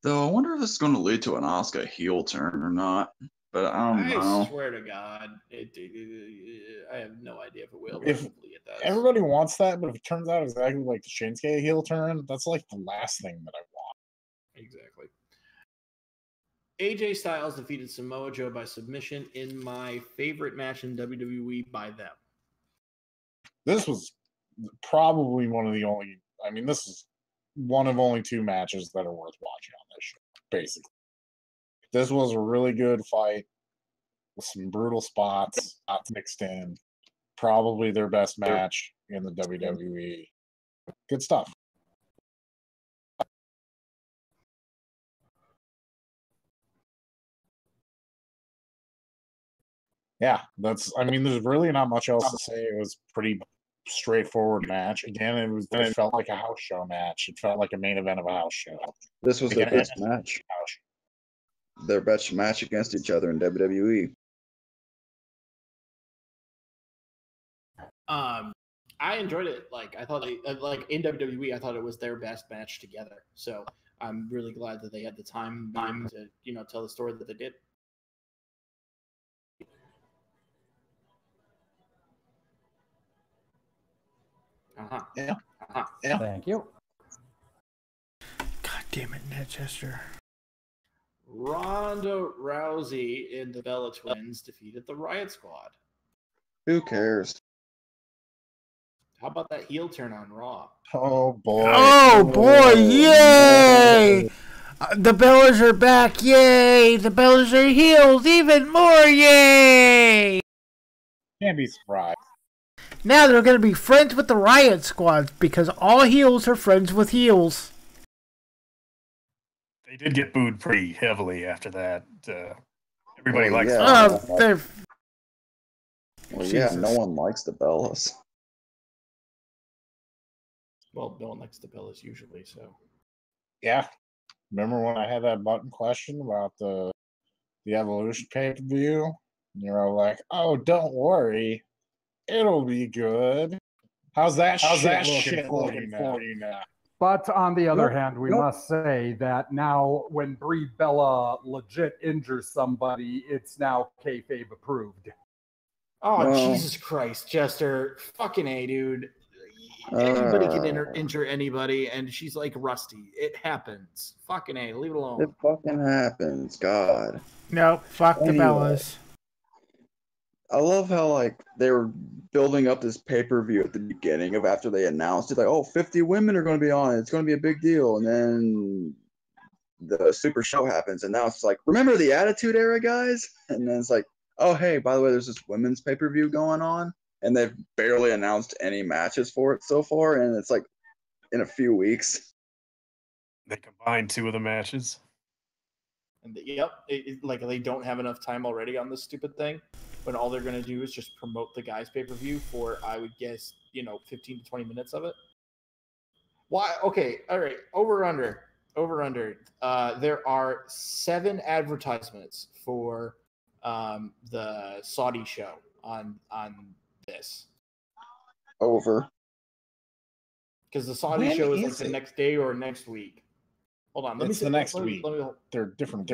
Though I wonder if this is going to lead to an Asuka heel turn or not. But I don't know. I swear to God, I have no idea if it will. If hopefully it does. Everybody wants that, but if it turns out exactly like the Shinsuke heel turn, that's like the last thing that I want. Exactly. AJ Styles defeated Samoa Joe by submission in my favorite match in WWE by them. This was probably one of the only. I mean, this is one of only two matches that are worth watching on this show, basically. This was a really good fight with some brutal spots mixed in. Probably their best match in the WWE. Good stuff. Yeah, I mean, there's really not much else to say. It was pretty straightforward match. Again, it felt like a house show match. It felt like a main event of a house show. This was their best match. Their best match against each other in WWE. I enjoyed it. Like I thought like in WWE, I thought it was their best match together. So I'm really glad that they had the time to tell the story that they did. Yeah. Thank you. God damn it, Netchester. Ronda Rousey and the Bella Twins defeated the Riot Squad. Who cares? How about that heel turn on Raw? Oh boy! Oh boy! Yay! The Bellas are back! Yay! The Bellas are healed even more! Yay! Can't be surprised. Now they're going to be friends with the Riot Squad because all heels are friends with heels. They did get booed pretty heavily after that. Everybody likes they're... Well, yeah, no one likes the Bellas. Well, no one likes the Bellas usually, so. Yeah. Remember when I had that button question about the Evolution pay-per-view? And you're all like, oh, don't worry. It'll be good. How's that shit looking for you now? But on the other hand, we must say that now when Brie Bella legit injures somebody, it's now kayfabe approved. Oh, Jesus Christ, Jester. Fucking A, dude. Anybody can injure anybody, and she's like Rusty. It happens. Fucking A, leave it alone. It fucking happens. God. No, fuck the Bellas. I love how, like, they were building up this pay-per-view at the beginning of after they announced it. Like, oh, 50 women are going to be on it. It's going to be a big deal. And then the Super Show happens, and now it's like, remember the Attitude Era, guys? And then it's like, oh, hey, by the way, there's this women's pay-per-view going on. And they've barely announced any matches for it so far. And it's like in a few weeks. They combined 2 of the matches. And like they don't have enough time already on this stupid thing. When all they're going to do is just promote the guys' pay-per-view for, I would guess, 15 to 20 minutes of it. Why? Okay, all right. Over under. There are 7 advertisements for the Saudi show on this. Over. Because the Saudi show is like the next day or next week. Hold on. It's the next week. They're different.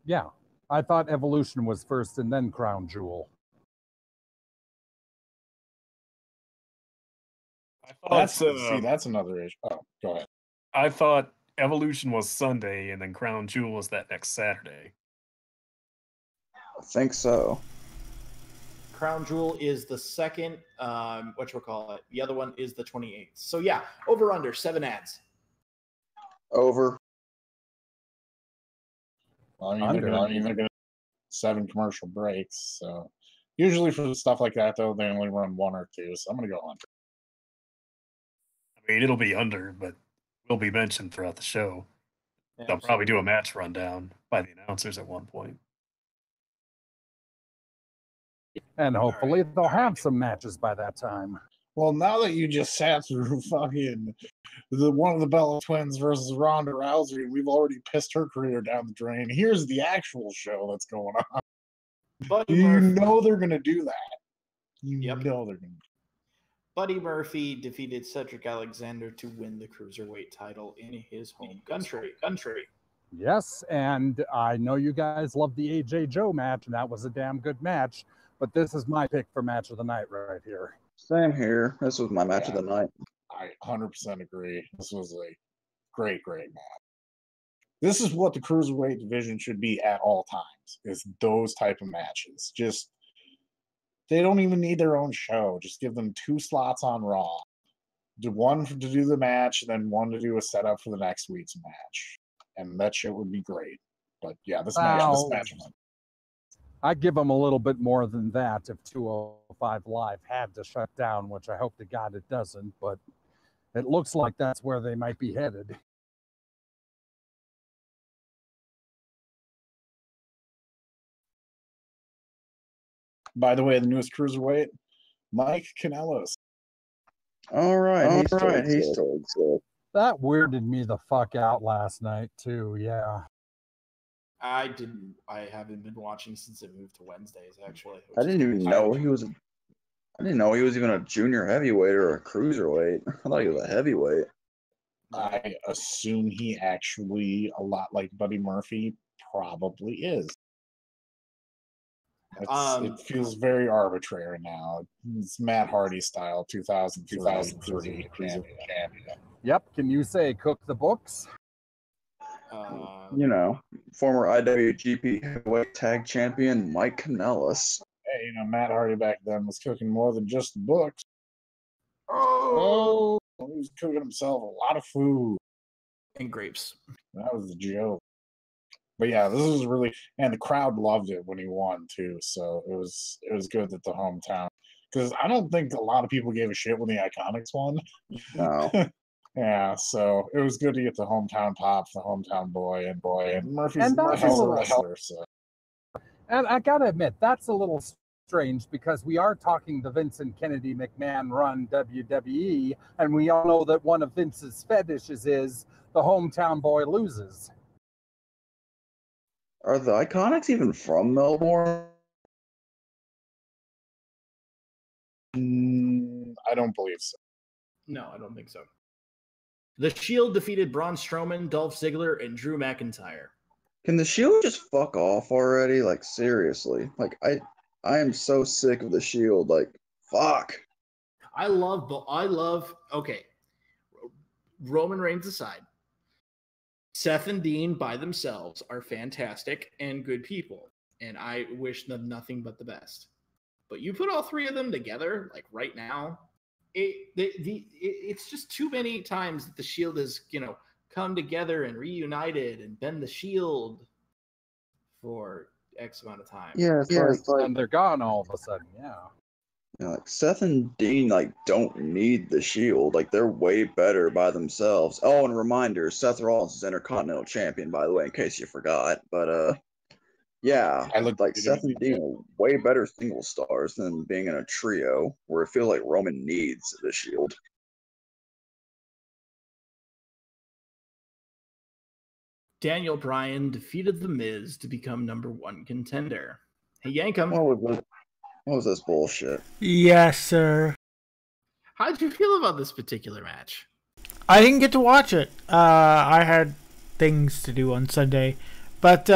Yeah. I thought Evolution was first and then Crown Jewel. That's another issue. Oh, go ahead. I thought Evolution was Sunday and then Crown Jewel was that next Saturday. I think so. Crown Jewel is the second, whatchamacallit. The other one is the 28th. So yeah, over under 7 ads. Over. Well, they're going to 7 commercial breaks. So usually for stuff like that, though, they only run 1 or 2. So I'm going to go under. I mean, it'll be under, but will be mentioned throughout the show. Yeah, they'll probably do a match rundown by the announcers at one point. And hopefully they'll have some matches by that time. Well, now that you just sat through fucking one of the Bella Twins versus Ronda Rousey, we've already pissed her career down the drain. Here's the actual show that's going on. You know they're going to do that. You know they're going to. Buddy Murphy defeated Cedric Alexander to win the Cruiserweight title in his home country. Yes, and I know you guys love the AJ Joe match, and that was a damn good match. But this is my pick for match of the night right here. Same here. This was my match of the night. I 100% agree. This was a great match. This is what the Cruiserweight division should be at all times, is those type of matches. Just, they don't even need their own show. Just give them 2 slots on Raw. Do one to do the match, then one to do a setup for the next week's match. And that shit would be great. But yeah, this match. I'd give them a little bit more than that if 205 Live had to shut down, which I hope to God it doesn't, but it looks like that's where they might be headed. By the way, the newest Cruiserweight, Mike Kanellis. All right. He's told so. That weirded me the fuck out last night, too, yeah. I haven't been watching since it moved to Wednesdays, actually. I didn't even know he was even a junior heavyweight or a cruiserweight. I thought he was a heavyweight. I assume he actually, a lot like Buddy Murphy, probably is. It feels very arbitrary now. It's Matt Hardy style, 2003 champion. Yep, can you say cook the books? Former IWGP Heavyweight Tag Champion Mike Kanellis. Hey, Matt Hardy back then was cooking more than just the books. He was cooking himself a lot of food. And grapes. That was the joke. But yeah, this was really, and the crowd loved it when he won too. So it was good that the hometown, because I don't think a lot of people gave a shit when the Iconics won. No. Yeah, so it was good to get the hometown pop, the hometown boy, and Murphy's And that's a a hell of a little- wrestler. So And I gotta admit, that's a little strange because we are talking the Vincent Kennedy McMahon run WWE, and we all know that one of Vince's fetishes is the hometown boy loses. Are the Iconics even from Melbourne? I don't believe so. No, I don't think so. The Shield defeated Braun Strowman, Dolph Ziggler, and Drew McIntyre. Can the Shield just fuck off already? Like, seriously. Like, I am so sick of the Shield. Like, fuck. Okay. Roman Reigns aside, Seth and Dean by themselves are fantastic and good people, and I wish them nothing but the best. But you put all three of them together, like right now, it's just too many times that the Shield has, come together and reunited and been the Shield for X amount of time. Yeah, it's like And they're gone all of a sudden, yeah. like Seth and Dean like don't need the Shield. Like they're way better by themselves. Oh, and reminder, Seth Rollins is Intercontinental Champion, by the way, in case you forgot. But yeah, like Seth and Dean are way better single stars than being in a trio where it feels like Roman needs the Shield. Daniel Bryan defeated The Miz to become #1 contender. Hey, Yankum. What was this bullshit? Yes, sir. How did you feel about this particular match? I didn't get to watch it. I had things to do on Sunday. But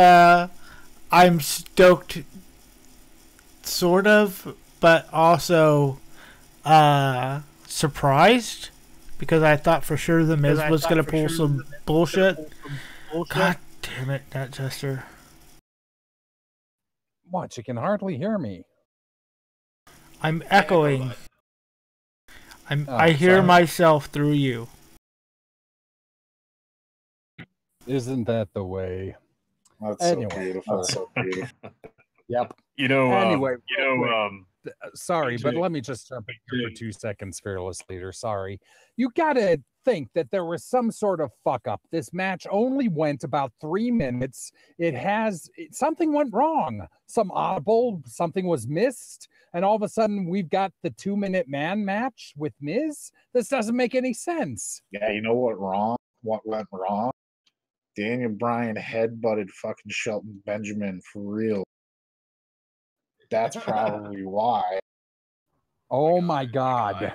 I'm stoked, sort of, but also surprised, because I thought for sure The Miz was going to pull some bullshit. God damn it, Nat Jester. What? You can hardly hear me. I'm echoing. I hear myself through you. Isn't that the way? That's Anyway. so beautiful. That's so beautiful. Yep. Anyway, sorry, but let me just jump in here for 2 seconds, Fearless Leader. Sorry. You gotta think that there was some sort of fuck up. This match only went about 3 minutes. Something went wrong. Some audible, something was missed, and all of a sudden we've got the 2-minute man match with Miz. This doesn't make any sense. Yeah, you know what went wrong? Daniel Bryan headbutted fucking Shelton Benjamin for real. That's probably why. Oh my god. Oh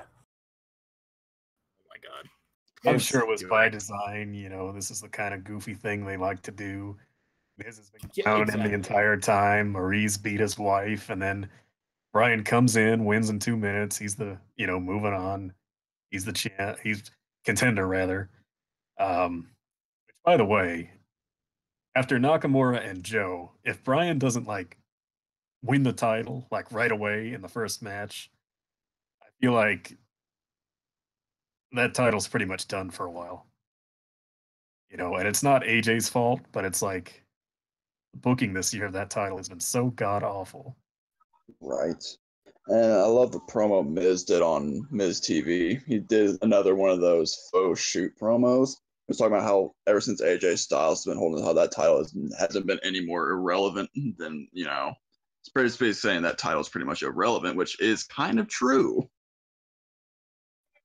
my god. I'm sure it was by design. This is the kind of goofy thing they like to do. Miz has been down in the entire time. Maurice beat his wife, and then Bryan comes in, wins in 2 minutes. He's the, moving on. He's the champ. He's contender, rather. Which, by the way, after Nakamura and Joe, if Bryan doesn't win the title right away in the first match, I feel like that title's pretty much done for a while. And it's not AJ's fault, but it's like booking this year of that title has been so god awful. Right. And I love the promo Miz did on Miz TV. He did another one of those faux shoot promos. He was talking about how ever since AJ Styles has been holding how that title hasn't been any more irrelevant than, it's basically saying that title is pretty much irrelevant, which is kind of true.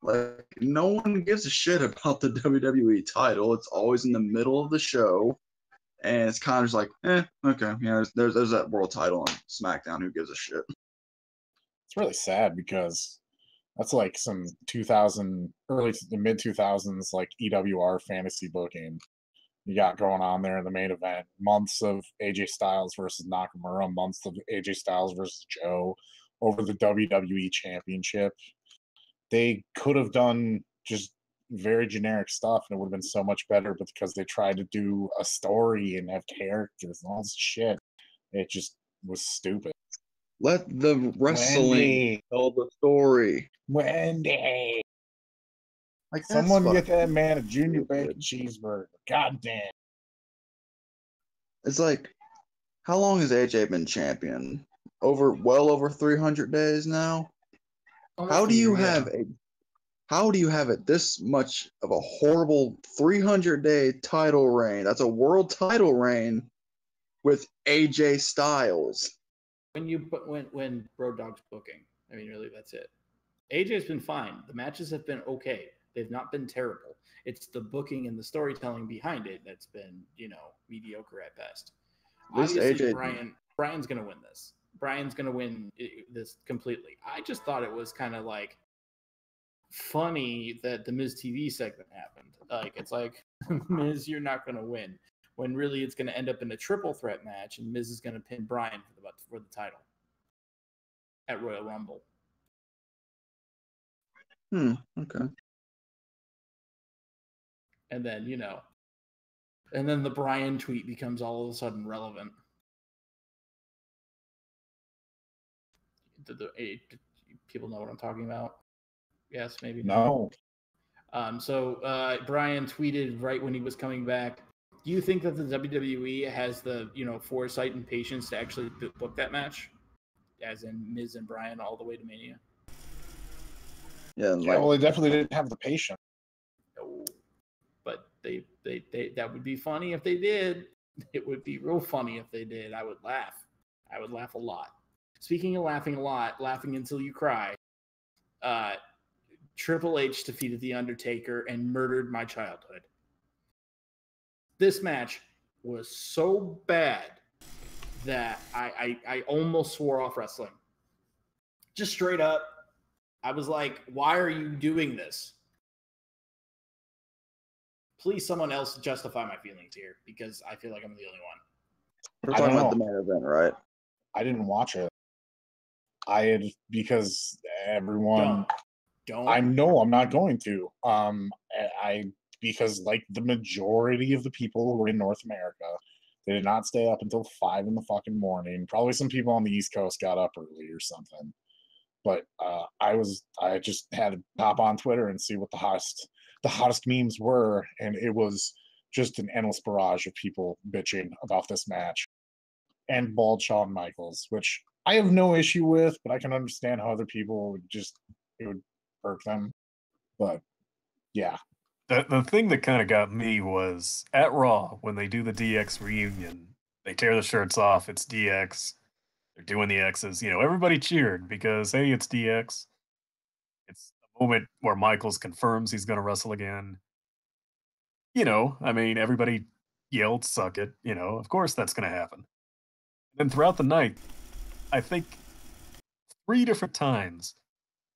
Like, no one gives a shit about the WWE title. It's always in the middle of the show. And it's kind of just like, okay. Yeah, there's that world title on SmackDown. Who gives a shit? It's really sad because that's like some 2000, early to the mid 2000s, like EWR fantasy booking you got going on there in the main event. Months of AJ Styles versus Nakamura, months of AJ Styles versus Joe over the WWE Championship. They could have done just very generic stuff and it would have been so much better, but because they tried to do a story and have characters and all this shit, it just was stupid. Let the wrestling tell the story. Wendy. Like, someone get that man a junior bacon cheeseburger. God damn. It's like, how long has AJ been champion? Well over 300 days now. How do you have it this much of a horrible 300-day title reign? That's a world title reign with AJ Styles. When Road Dogg's booking, I mean, really, that's it. AJ's been fine. The matches have been okay. They've not been terrible. It's the booking and the storytelling behind it that's been, mediocre at best. Obviously, Brian's going to win this. Brian's going to win this completely. I just thought it was kind of like funny that the Miz TV segment happened. Like, it's like, Miz, you're not going to win. When really it's going to end up in a triple threat match, and Miz is going to pin Brian for the title at Royal Rumble. Okay. And then, and then the Brian tweet becomes all of a sudden relevant. People know what I'm talking about? Yes, maybe. No. So Brian tweeted right when he was coming back. Do you think that the WWE has the, foresight and patience to actually book that match? As in Miz and Brian all the way to Mania? Yeah, well, they definitely didn't have the patience. No. But they that would be funny if they did. It would be real funny if they did. I would laugh. I would laugh a lot. Speaking of laughing a lot, laughing until you cry, Triple H defeated The Undertaker and murdered my childhood. This match was so bad that I almost swore off wrestling. Just straight up. I was like, why are you doing this? Please, someone else justify my feelings here, because I feel like I'm the only one. We're talking about the main event, right? I didn't watch it. Because everyone... Don't. I'm not going to. Because like the majority of the people who were in North America, they did not stay up until 5 in the fucking morning. Probably some people on the East Coast got up early or something. But I just had to hop on Twitter and see what the hottest memes were, and it was just an endless barrage of people bitching about this match and bald Shawn Michaels, which I have no issue with, but I can understand how other people it would hurt them. But yeah. The thing that kind of got me was at Raw, when they do the DX reunion, they tear the shirts off. It's DX. They're doing the X's. Everybody cheered because, hey, it's DX. It's a moment where Michaels confirms he's going to wrestle again. Everybody yelled, suck it. Of course that's going to happen. And then throughout the night, I think 3 different times,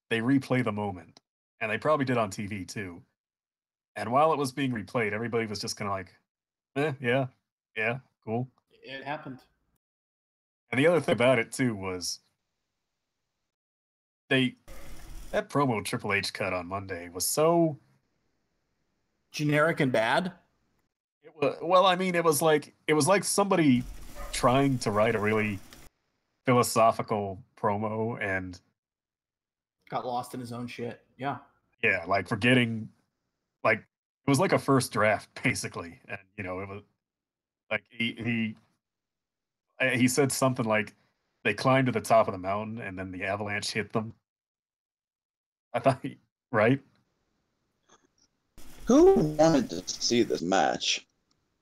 they replay the moment. And they probably did on TV too. And while it was being replayed, everybody was just kind of like, yeah, cool. It happened. And the other thing about it too was that promo Triple H cut on Monday was so generic and bad. It was like somebody trying to write a really philosophical promo and got lost in his own shit. Yeah, like forgetting. Like, it was like a first draft, basically. And, it was like he said something like they climbed to the top of the mountain and then the avalanche hit them. I thought, right? Who wanted to see this match?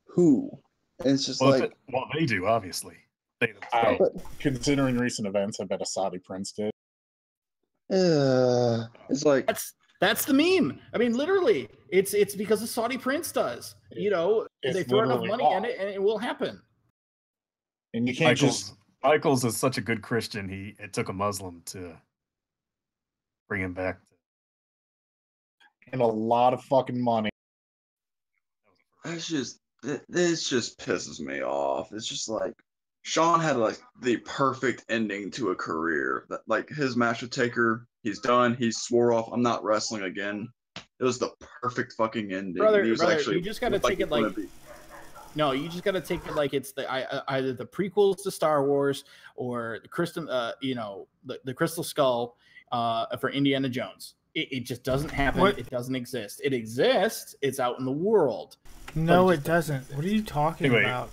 Who? And it's just they do, obviously. Considering recent events, I bet a Saudi prince did. It's like... That's the meme. I mean, literally, it's because the Saudi prince does. They throw enough money in it, and it will happen. And you can't Michaels is such a good Christian. It took a Muslim to bring him back. And a lot of fucking money. It just pisses me off. It's just like Shawn had like the perfect ending to a career. Like his match with Taker, he's done. He swore off, I'm not wrestling again. It was the perfect fucking ending. Brother, you just gotta take it like. No, you just gotta take it like it's either the prequels to Star Wars or the Crystal, the Crystal Skull for Indiana Jones. It just doesn't happen. What? It doesn't exist. It exists. It's out in the world. No, it doesn't. What are you talking about?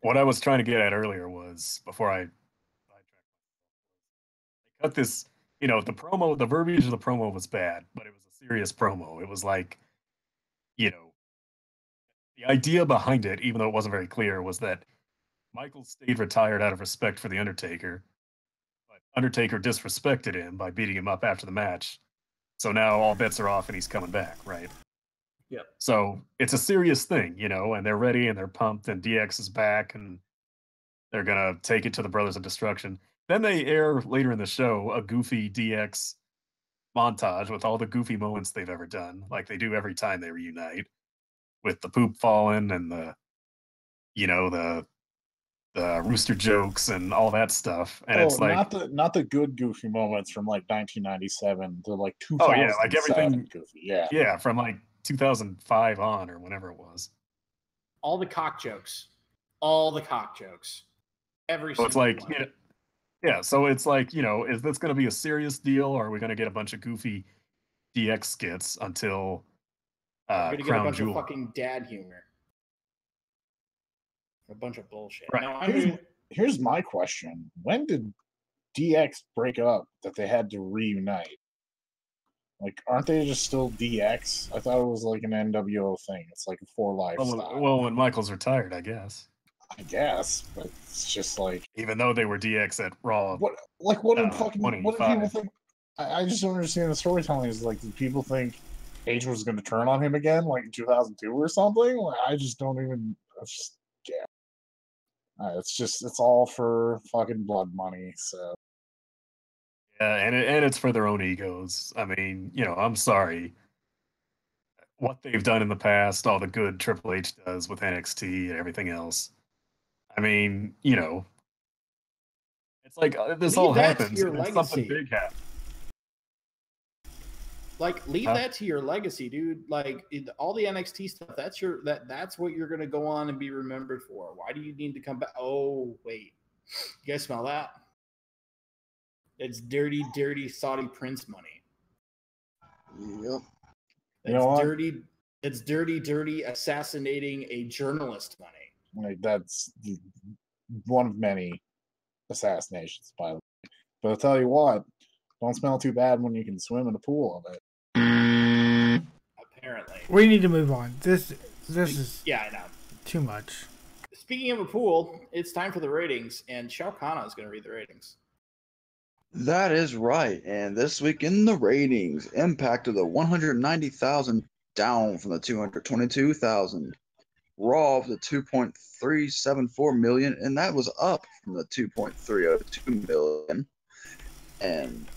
what I was trying to get at earlier was before I cut this. You know, the promo, the verbiage of the promo was bad, but it was a serious promo. It was like, you know, the idea behind it, even though it wasn't very clear, was that Michael stayed retired out of respect for the Undertaker, but Undertaker disrespected him by beating him up after the match. So now all bets are off and he's coming back, right? Yep. So it's a serious thing, you know, and they're ready and they're pumped, and DX is back and they're gonna take it to the Brothers of Destruction. Then they air later in the show a goofy DX montage with all the goofy moments they've ever done, like they do every time they reunite, with the poop falling and the, you know, the rooster jokes and all that stuff. And it's like, not the good goofy moments from like 1997. They're like oh yeah, like 2007 everything goofy. Yeah. Yeah, from like 2005 on or whenever it was. All the cock jokes. All the cock jokes. Every So it's single like, one. yeah, so it's like, you know, is this going to be a serious deal, or are we going to get a bunch of goofy DX skits until We're gonna get a Crown bunch Jewel? of fucking dad humor. A bunch of bullshit. Right. No, I mean, Here's my question: when did DX break up that they had to reunite? Like, aren't they just still DX? I thought it was like an NWO thing. It's like a for life style. Well, when Michael's retired, I guess. I guess, but it's just like, Even though they were DX at Raw. what did people 25. think? I just don't understand the storytelling. Is like, did people think Page was going to turn on him again, like in 2002 or something? Like, I just don't even. It's all for fucking blood money. So Yeah, and it's for their own egos. I mean, you know, I'm sorry. What they've done in the past, all the good Triple H does with NXT and everything else. I mean, you know, it's like this all happens and then something big happens. Like, leave that to your legacy, dude. Like, all the NXT stuff, that's what you're gonna go on and be remembered for. Why do you need to come back? Oh, wait. You guys smell that? It's dirty, dirty Saudi Prince money. Yep. It's dirty, dirty assassinating a journalist money. like, that's one of many assassinations, by the way. But I'll tell you what, don't smell too bad when you can swim in a pool of it. Apparently. We need to move on. This is I know. Too much. Speaking of a pool, it's time for the ratings, and Shao Kahn is going to read the ratings. That is right. And this week in the ratings, Impact of the 190,000 down from the 222,000. Raw of the 2.374 million, and that was up from the 2.302 million. And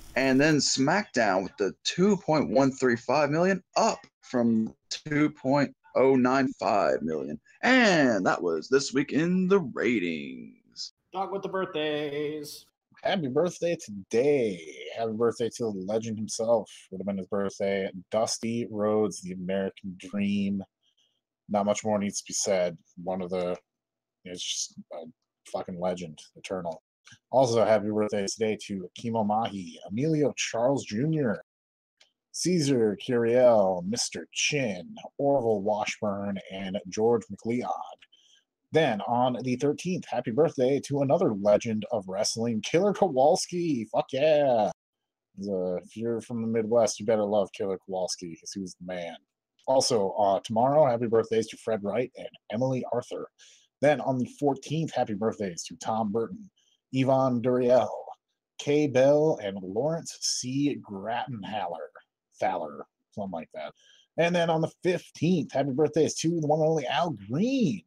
then SmackDown with the 2.135 million, up from 2.095 million. And that was this week in the ratings. Dog with the birthdays. Happy birthday today. Happy birthday to the legend himself. Would have been his birthday. Dusty Rhodes, the American Dream. Not much more needs to be said. It's just a fucking legend, eternal. Also, happy birthday today to Kimo Mahi, Emilio Charles Jr., Caesar Curiel, Mr. Chin, Orville Washburn, and George McLeod. Then on the 13th, happy birthday to another legend of wrestling, Killer Kowalski. Fuck yeah. If you're from the Midwest, you better love Killer Kowalski because he was the man. Also, tomorrow, happy birthdays to Fred Wright and Emily Arthur. Then on the 14th, happy birthdays to Tom Burton, Yvonne Duriel, Kay Bell, and Lawrence C. Grattenhaller. Thaller, something like that. And then on the 15th, happy birthdays to the one and only Al Green.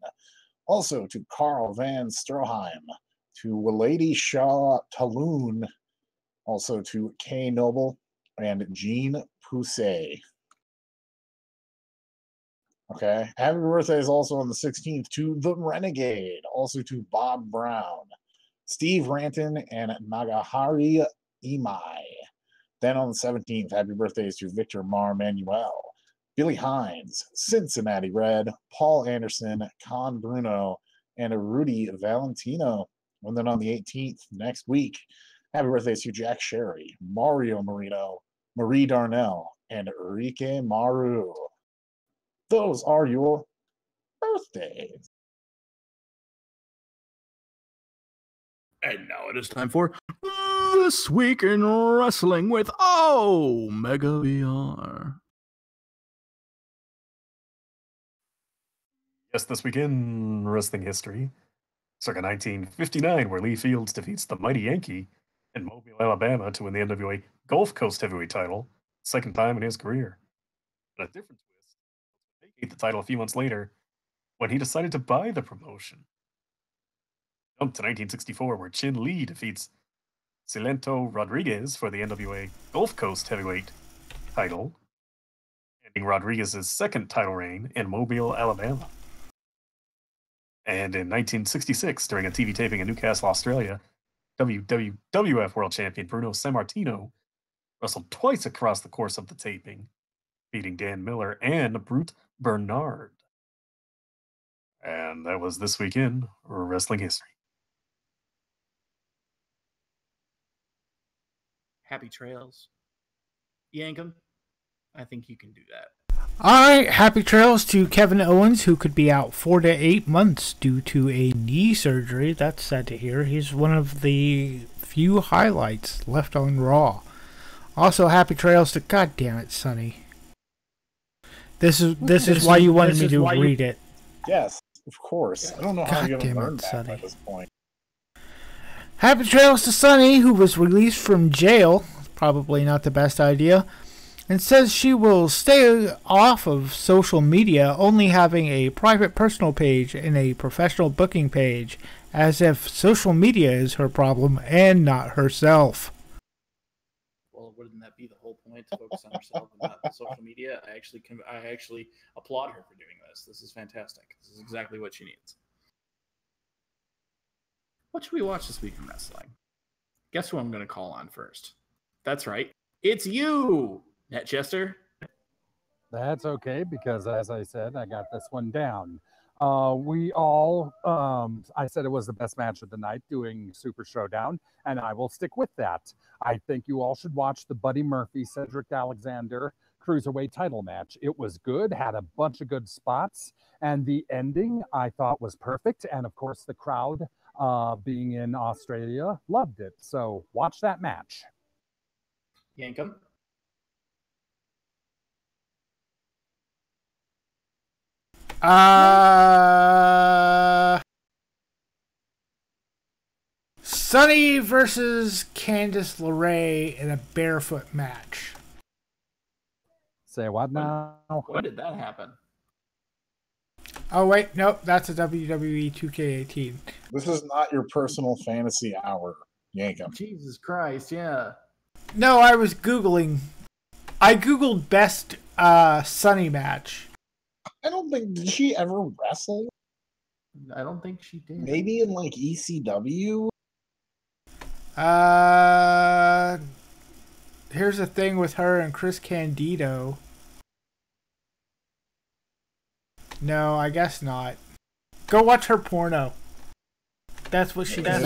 Also to Carl Van Stroheim, to Lady Shaw Taloon, also to Kay Noble and Jean Pousset. Okay. Happy birthday is also on the 16th to The Renegade, also to Bob Brown, Steve Ranton, and Nagahari Imai. Then on the 17th, happy birthdays to Victor Manuel, Billy Hines, Cincinnati Red, Paul Anderson, Con Bruno, and Rudy Valentino. And then on the 18th, next week, happy birthdays to Jack Sherry, Mario Marino, Marie Darnell, and Enrique Maru. Those are your birthdays. And now it is time for This Week in Wrestling with Omega VR. Yes, this week in wrestling history, circa 1959, where Lee Fields defeats the Mighty Yankee in Mobile, Alabama to win the NWA Gulf Coast Heavyweight title, second time in his career. But a different twist, he vacate the title a few months later when he decided to buy the promotion. Jump to 1964, where Chin Lee defeats Silento Rodriguez for the NWA Gulf Coast Heavyweight title, ending Rodriguez's second title reign in Mobile, Alabama. And in 1966, during a TV taping in Newcastle, Australia, WWF World Champion Bruno Sammartino wrestled twice across the course of the taping, beating Dan Miller and Brute Bernard. And that was This Week in Wrestling History. Happy trails. Yankum, I think you can do that. All right, happy trails to Kevin Owens, who could be out 4 to 8 months due to a knee surgery. That's sad to hear. He's one of the few highlights left on Raw. Also, happy trails to, God damn it, Sonny. This is why you wanted me to read it. Yes, of course. I don't know how you haven't learned that Sonny. by this point. Happy trails to Sonny, who was released from jail. Probably not the best idea. And says she will stay off of social media, only having a private personal page and a professional booking page, as if social media is her problem and not herself. Well, wouldn't that be the whole point, to focus on herself and not social media? I actually applaud her for doing this. This is fantastic. This is exactly what she needs. What should we watch this week in wrestling? Guess who I'm going to call on first? That's right. It's you, Netchester. That's okay, because as I said, I got this one down. I said it was the best match of the night doing Super Showdown, and I will stick with that. I think you all should watch the Buddy Murphy, Cedric Alexander Cruiserweight title match. It was good, had a bunch of good spots, and the ending I thought was perfect. And of course, the crowd, being in Australia, loved it. So watch that match. Yankum. Sunny versus Candice LeRae in a barefoot match. Say what now? When did that happen? Oh, wait, nope, that's a WWE 2K18. This is not your personal fantasy hour, Yankum. Jesus Christ, yeah. No, I was Googling. I Googled best Sunny match. I don't think, did she ever wrestle? I don't think she did. Maybe in like ECW? Here's a thing with her and Chris Candido. No, I guess not. Go watch her porno. That's what she does.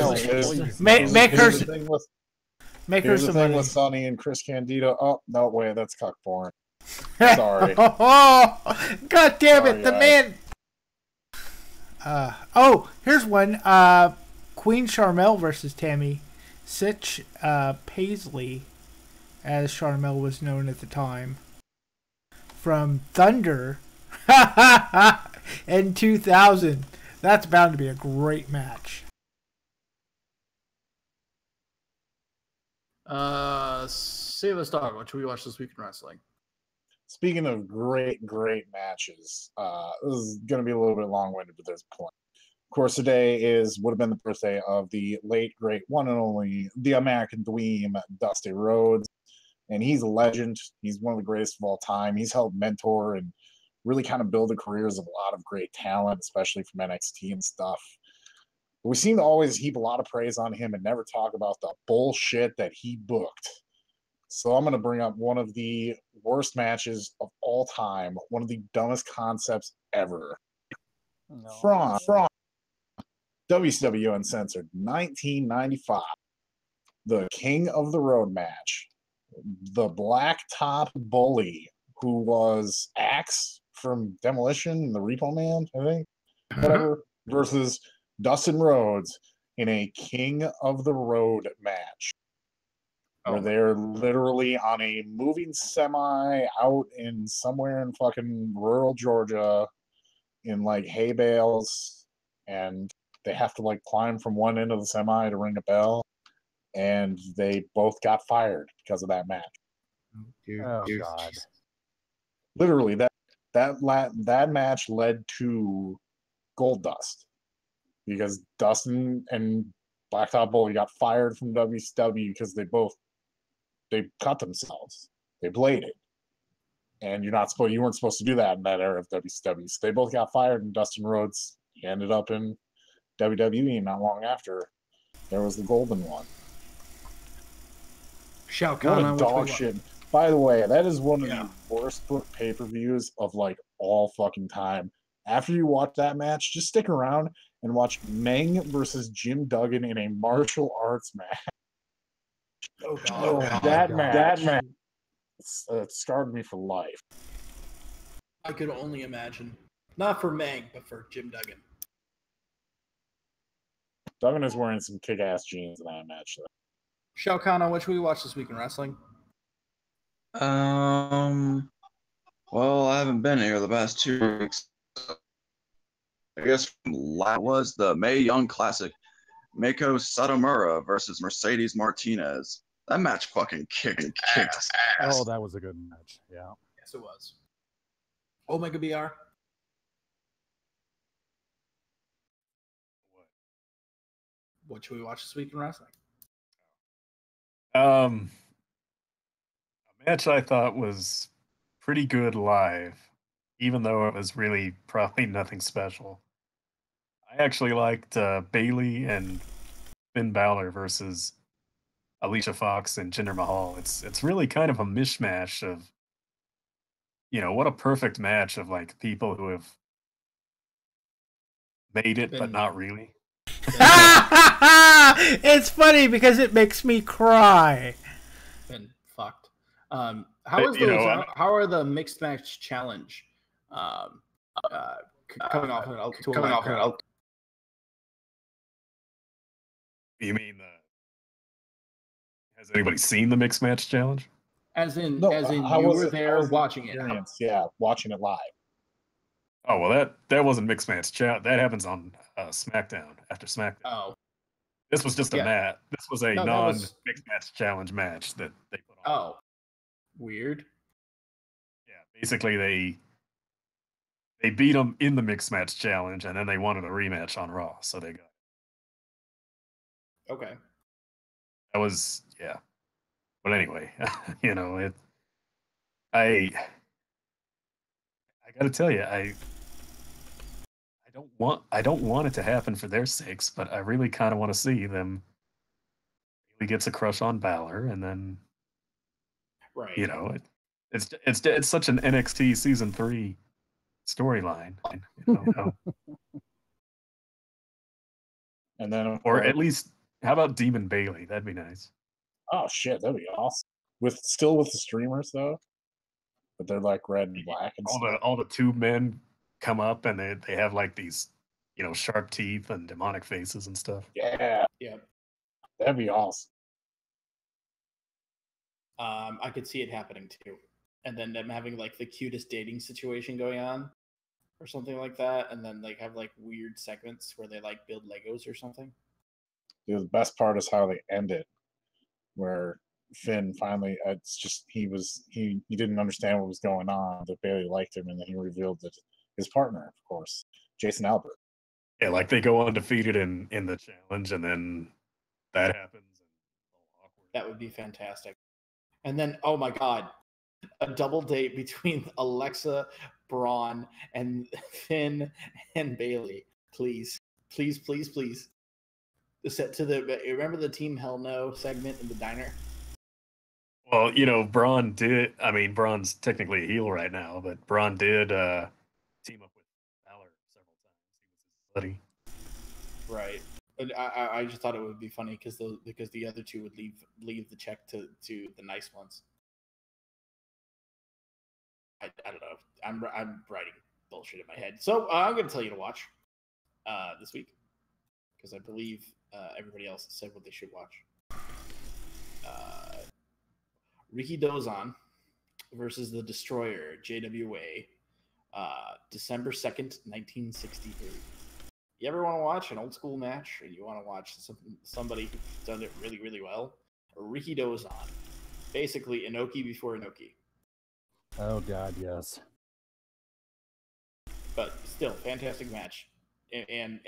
Make her some money. With Sonny and Chris Candido. Oh, no, wait, that's cuck porn. Sorry. Oh, God damn it, the man. Here's one. Queen Charmel versus Tammy Sitch Paisley, as Charmel was known at the time, from Thunder in 2000. That's bound to be a great match. Save us, dog. What should we watch this week in wrestling? Speaking of great matches, this is going to be a little bit long-winded at this point. Of course, today would have been the birthday of the late, great, one and only, the American Dream, Dusty Rhodes. And he's a legend. He's one of the greatest of all time. He's helped mentor and really kind of build the careers of a lot of great talent, especially from NXT and stuff. But we seem to always heap a lot of praise on him and never talk about the bullshit that he booked. So I'm going to bring up one of the worst matches of all time, one of the dumbest concepts ever. From WCW Uncensored, 1995, the King of the Road match. The Blacktop Bully, who was Axe from Demolition and the Repo Man, I think, whatever, versus Dustin Rhodes in a King of the Road match where they're literally on a moving semi out in somewhere in fucking rural Georgia in like hay bales, and they have to like climb from one end of the semi to ring a bell, and they both got fired because of that match. Oh God! Literally, that match led to Gold Dust because Dustin and Blacktop Bully got fired from WCW because they cut themselves, they bladed, and you weren't supposed to do that in that era of WCW. So they both got fired, and Dustin Rhodes ended up in WWE not long after. There was the golden one. Shao What Kahn, a dog shit. By the way, that is one of the worst pay-per-views of like all fucking time. After you watch that match, just stick around and watch Meng versus Jim Duggan in a martial arts match. Oh God! That match scarred me for life. I could only imagine. Not for Meg, but for Jim Duggan. Duggan is wearing some kick-ass jeans in that match, though. Shao Kahn, what should we watch this week in wrestling? Well, I haven't been here the past 2 weeks. I guess that was the Mae Young Classic. Mako Satomura versus Mercedes Martinez. That match fucking kicked ass. Oh, that was a good match. Yeah. Yes, it was. Omega BR. What should we watch this week in wrestling? A match I thought was pretty good live, even though it was really probably nothing special. I actually liked Bailey and Finn Balor versus Alicia Fox and Jinder Mahal. It's really kind of a mishmash of, what a perfect match of like people who have made it but not really. It's funny because it makes me cry. Been fucked. How are the mixed match challenge coming off of You mean has anybody seen the mixed match challenge? As in you were there watching it. Yeah, watching it live. Oh well, that wasn't mixed match challenge. That happens on SmackDown after SmackDown. Oh, this was just a match. This was a non-mixed match challenge match that they put on. Oh, weird. Yeah, basically they beat them in the mixed match challenge, and then they wanted a rematch on Raw, so they got. Okay. That was but anyway, I got to tell you, I don't want it to happen for their sakes, but I really kind of want to see them. He gets a crush on Balor, and then, right? It's such an NXT season 3 storyline, And then, or at least, how about Demon Bailey? That'd be nice. Oh shit, that'd be awesome. With the streamers though, but they're like red and black and all the tube men come up and they have like these, sharp teeth and demonic faces and stuff. Yeah, that'd be awesome. I could see it happening too, and then them having like the cutest dating situation going on, or something like that, and then like have like weird segments where they like build Legos or something. The best part is how they end it, where Finn finally, it's just he didn't understand what was going on, but Bailey liked him, and then he revealed that his partner, of course, Jason Albert. Yeah, like they go undefeated in the challenge, and then that happens. That would be fantastic. And then, oh my God, a double date between Alexa, Braun, and Finn and Bailey. Please, please, please, please. Remember the Team Hell No segment in the diner? Well, Braun did. I mean, Braun's technically a heel right now, but Braun did team up with Balor several times. He was his buddy. Right. But I just thought it would be funny because the other two would leave the check to the nice ones. I don't know. I'm writing bullshit in my head. So I'm going to tell you to watch this week because I believe everybody else said what they should watch. Ricky Dozan versus the Destroyer, JWA, December 2nd, 1963. You ever want to watch an old school match, or you want to watch somebody who's done it really, really well? Ricky Dozan. Basically, Inoki before Inoki. Oh, God, yes. But still, fantastic match. And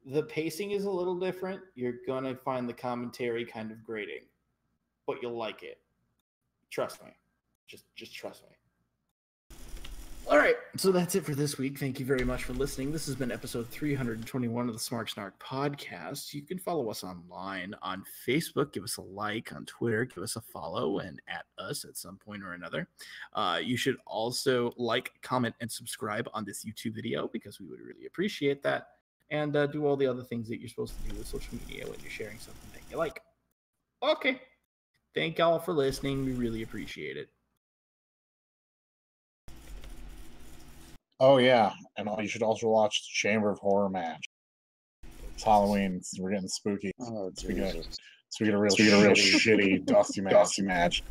the pacing is a little different. You're going to find the commentary kind of grating, but you'll like it. Trust me. Just trust me. All right, so that's it for this week. Thank you very much for listening. This has been episode 321 of the Smark Snark podcast. You can follow us online on Facebook. Give us a like on Twitter. Give us a follow and at us at some point or another. You should also like, comment, and subscribe on this YouTube video because we would really appreciate that. And do all the other things that you're supposed to do with social media when you're sharing something that you like. Okay. Thank y'all for listening. We really appreciate it. Oh yeah, and you should also watch the Chamber of Horror match. It's Halloween. We're getting spooky. Oh, So we get Jesus. a real shitty, dusty match.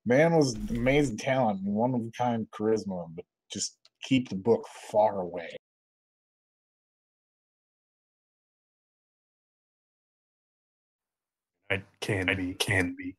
Man was amazing talent and one of a kind charisma, but just keep the book far away. It can be.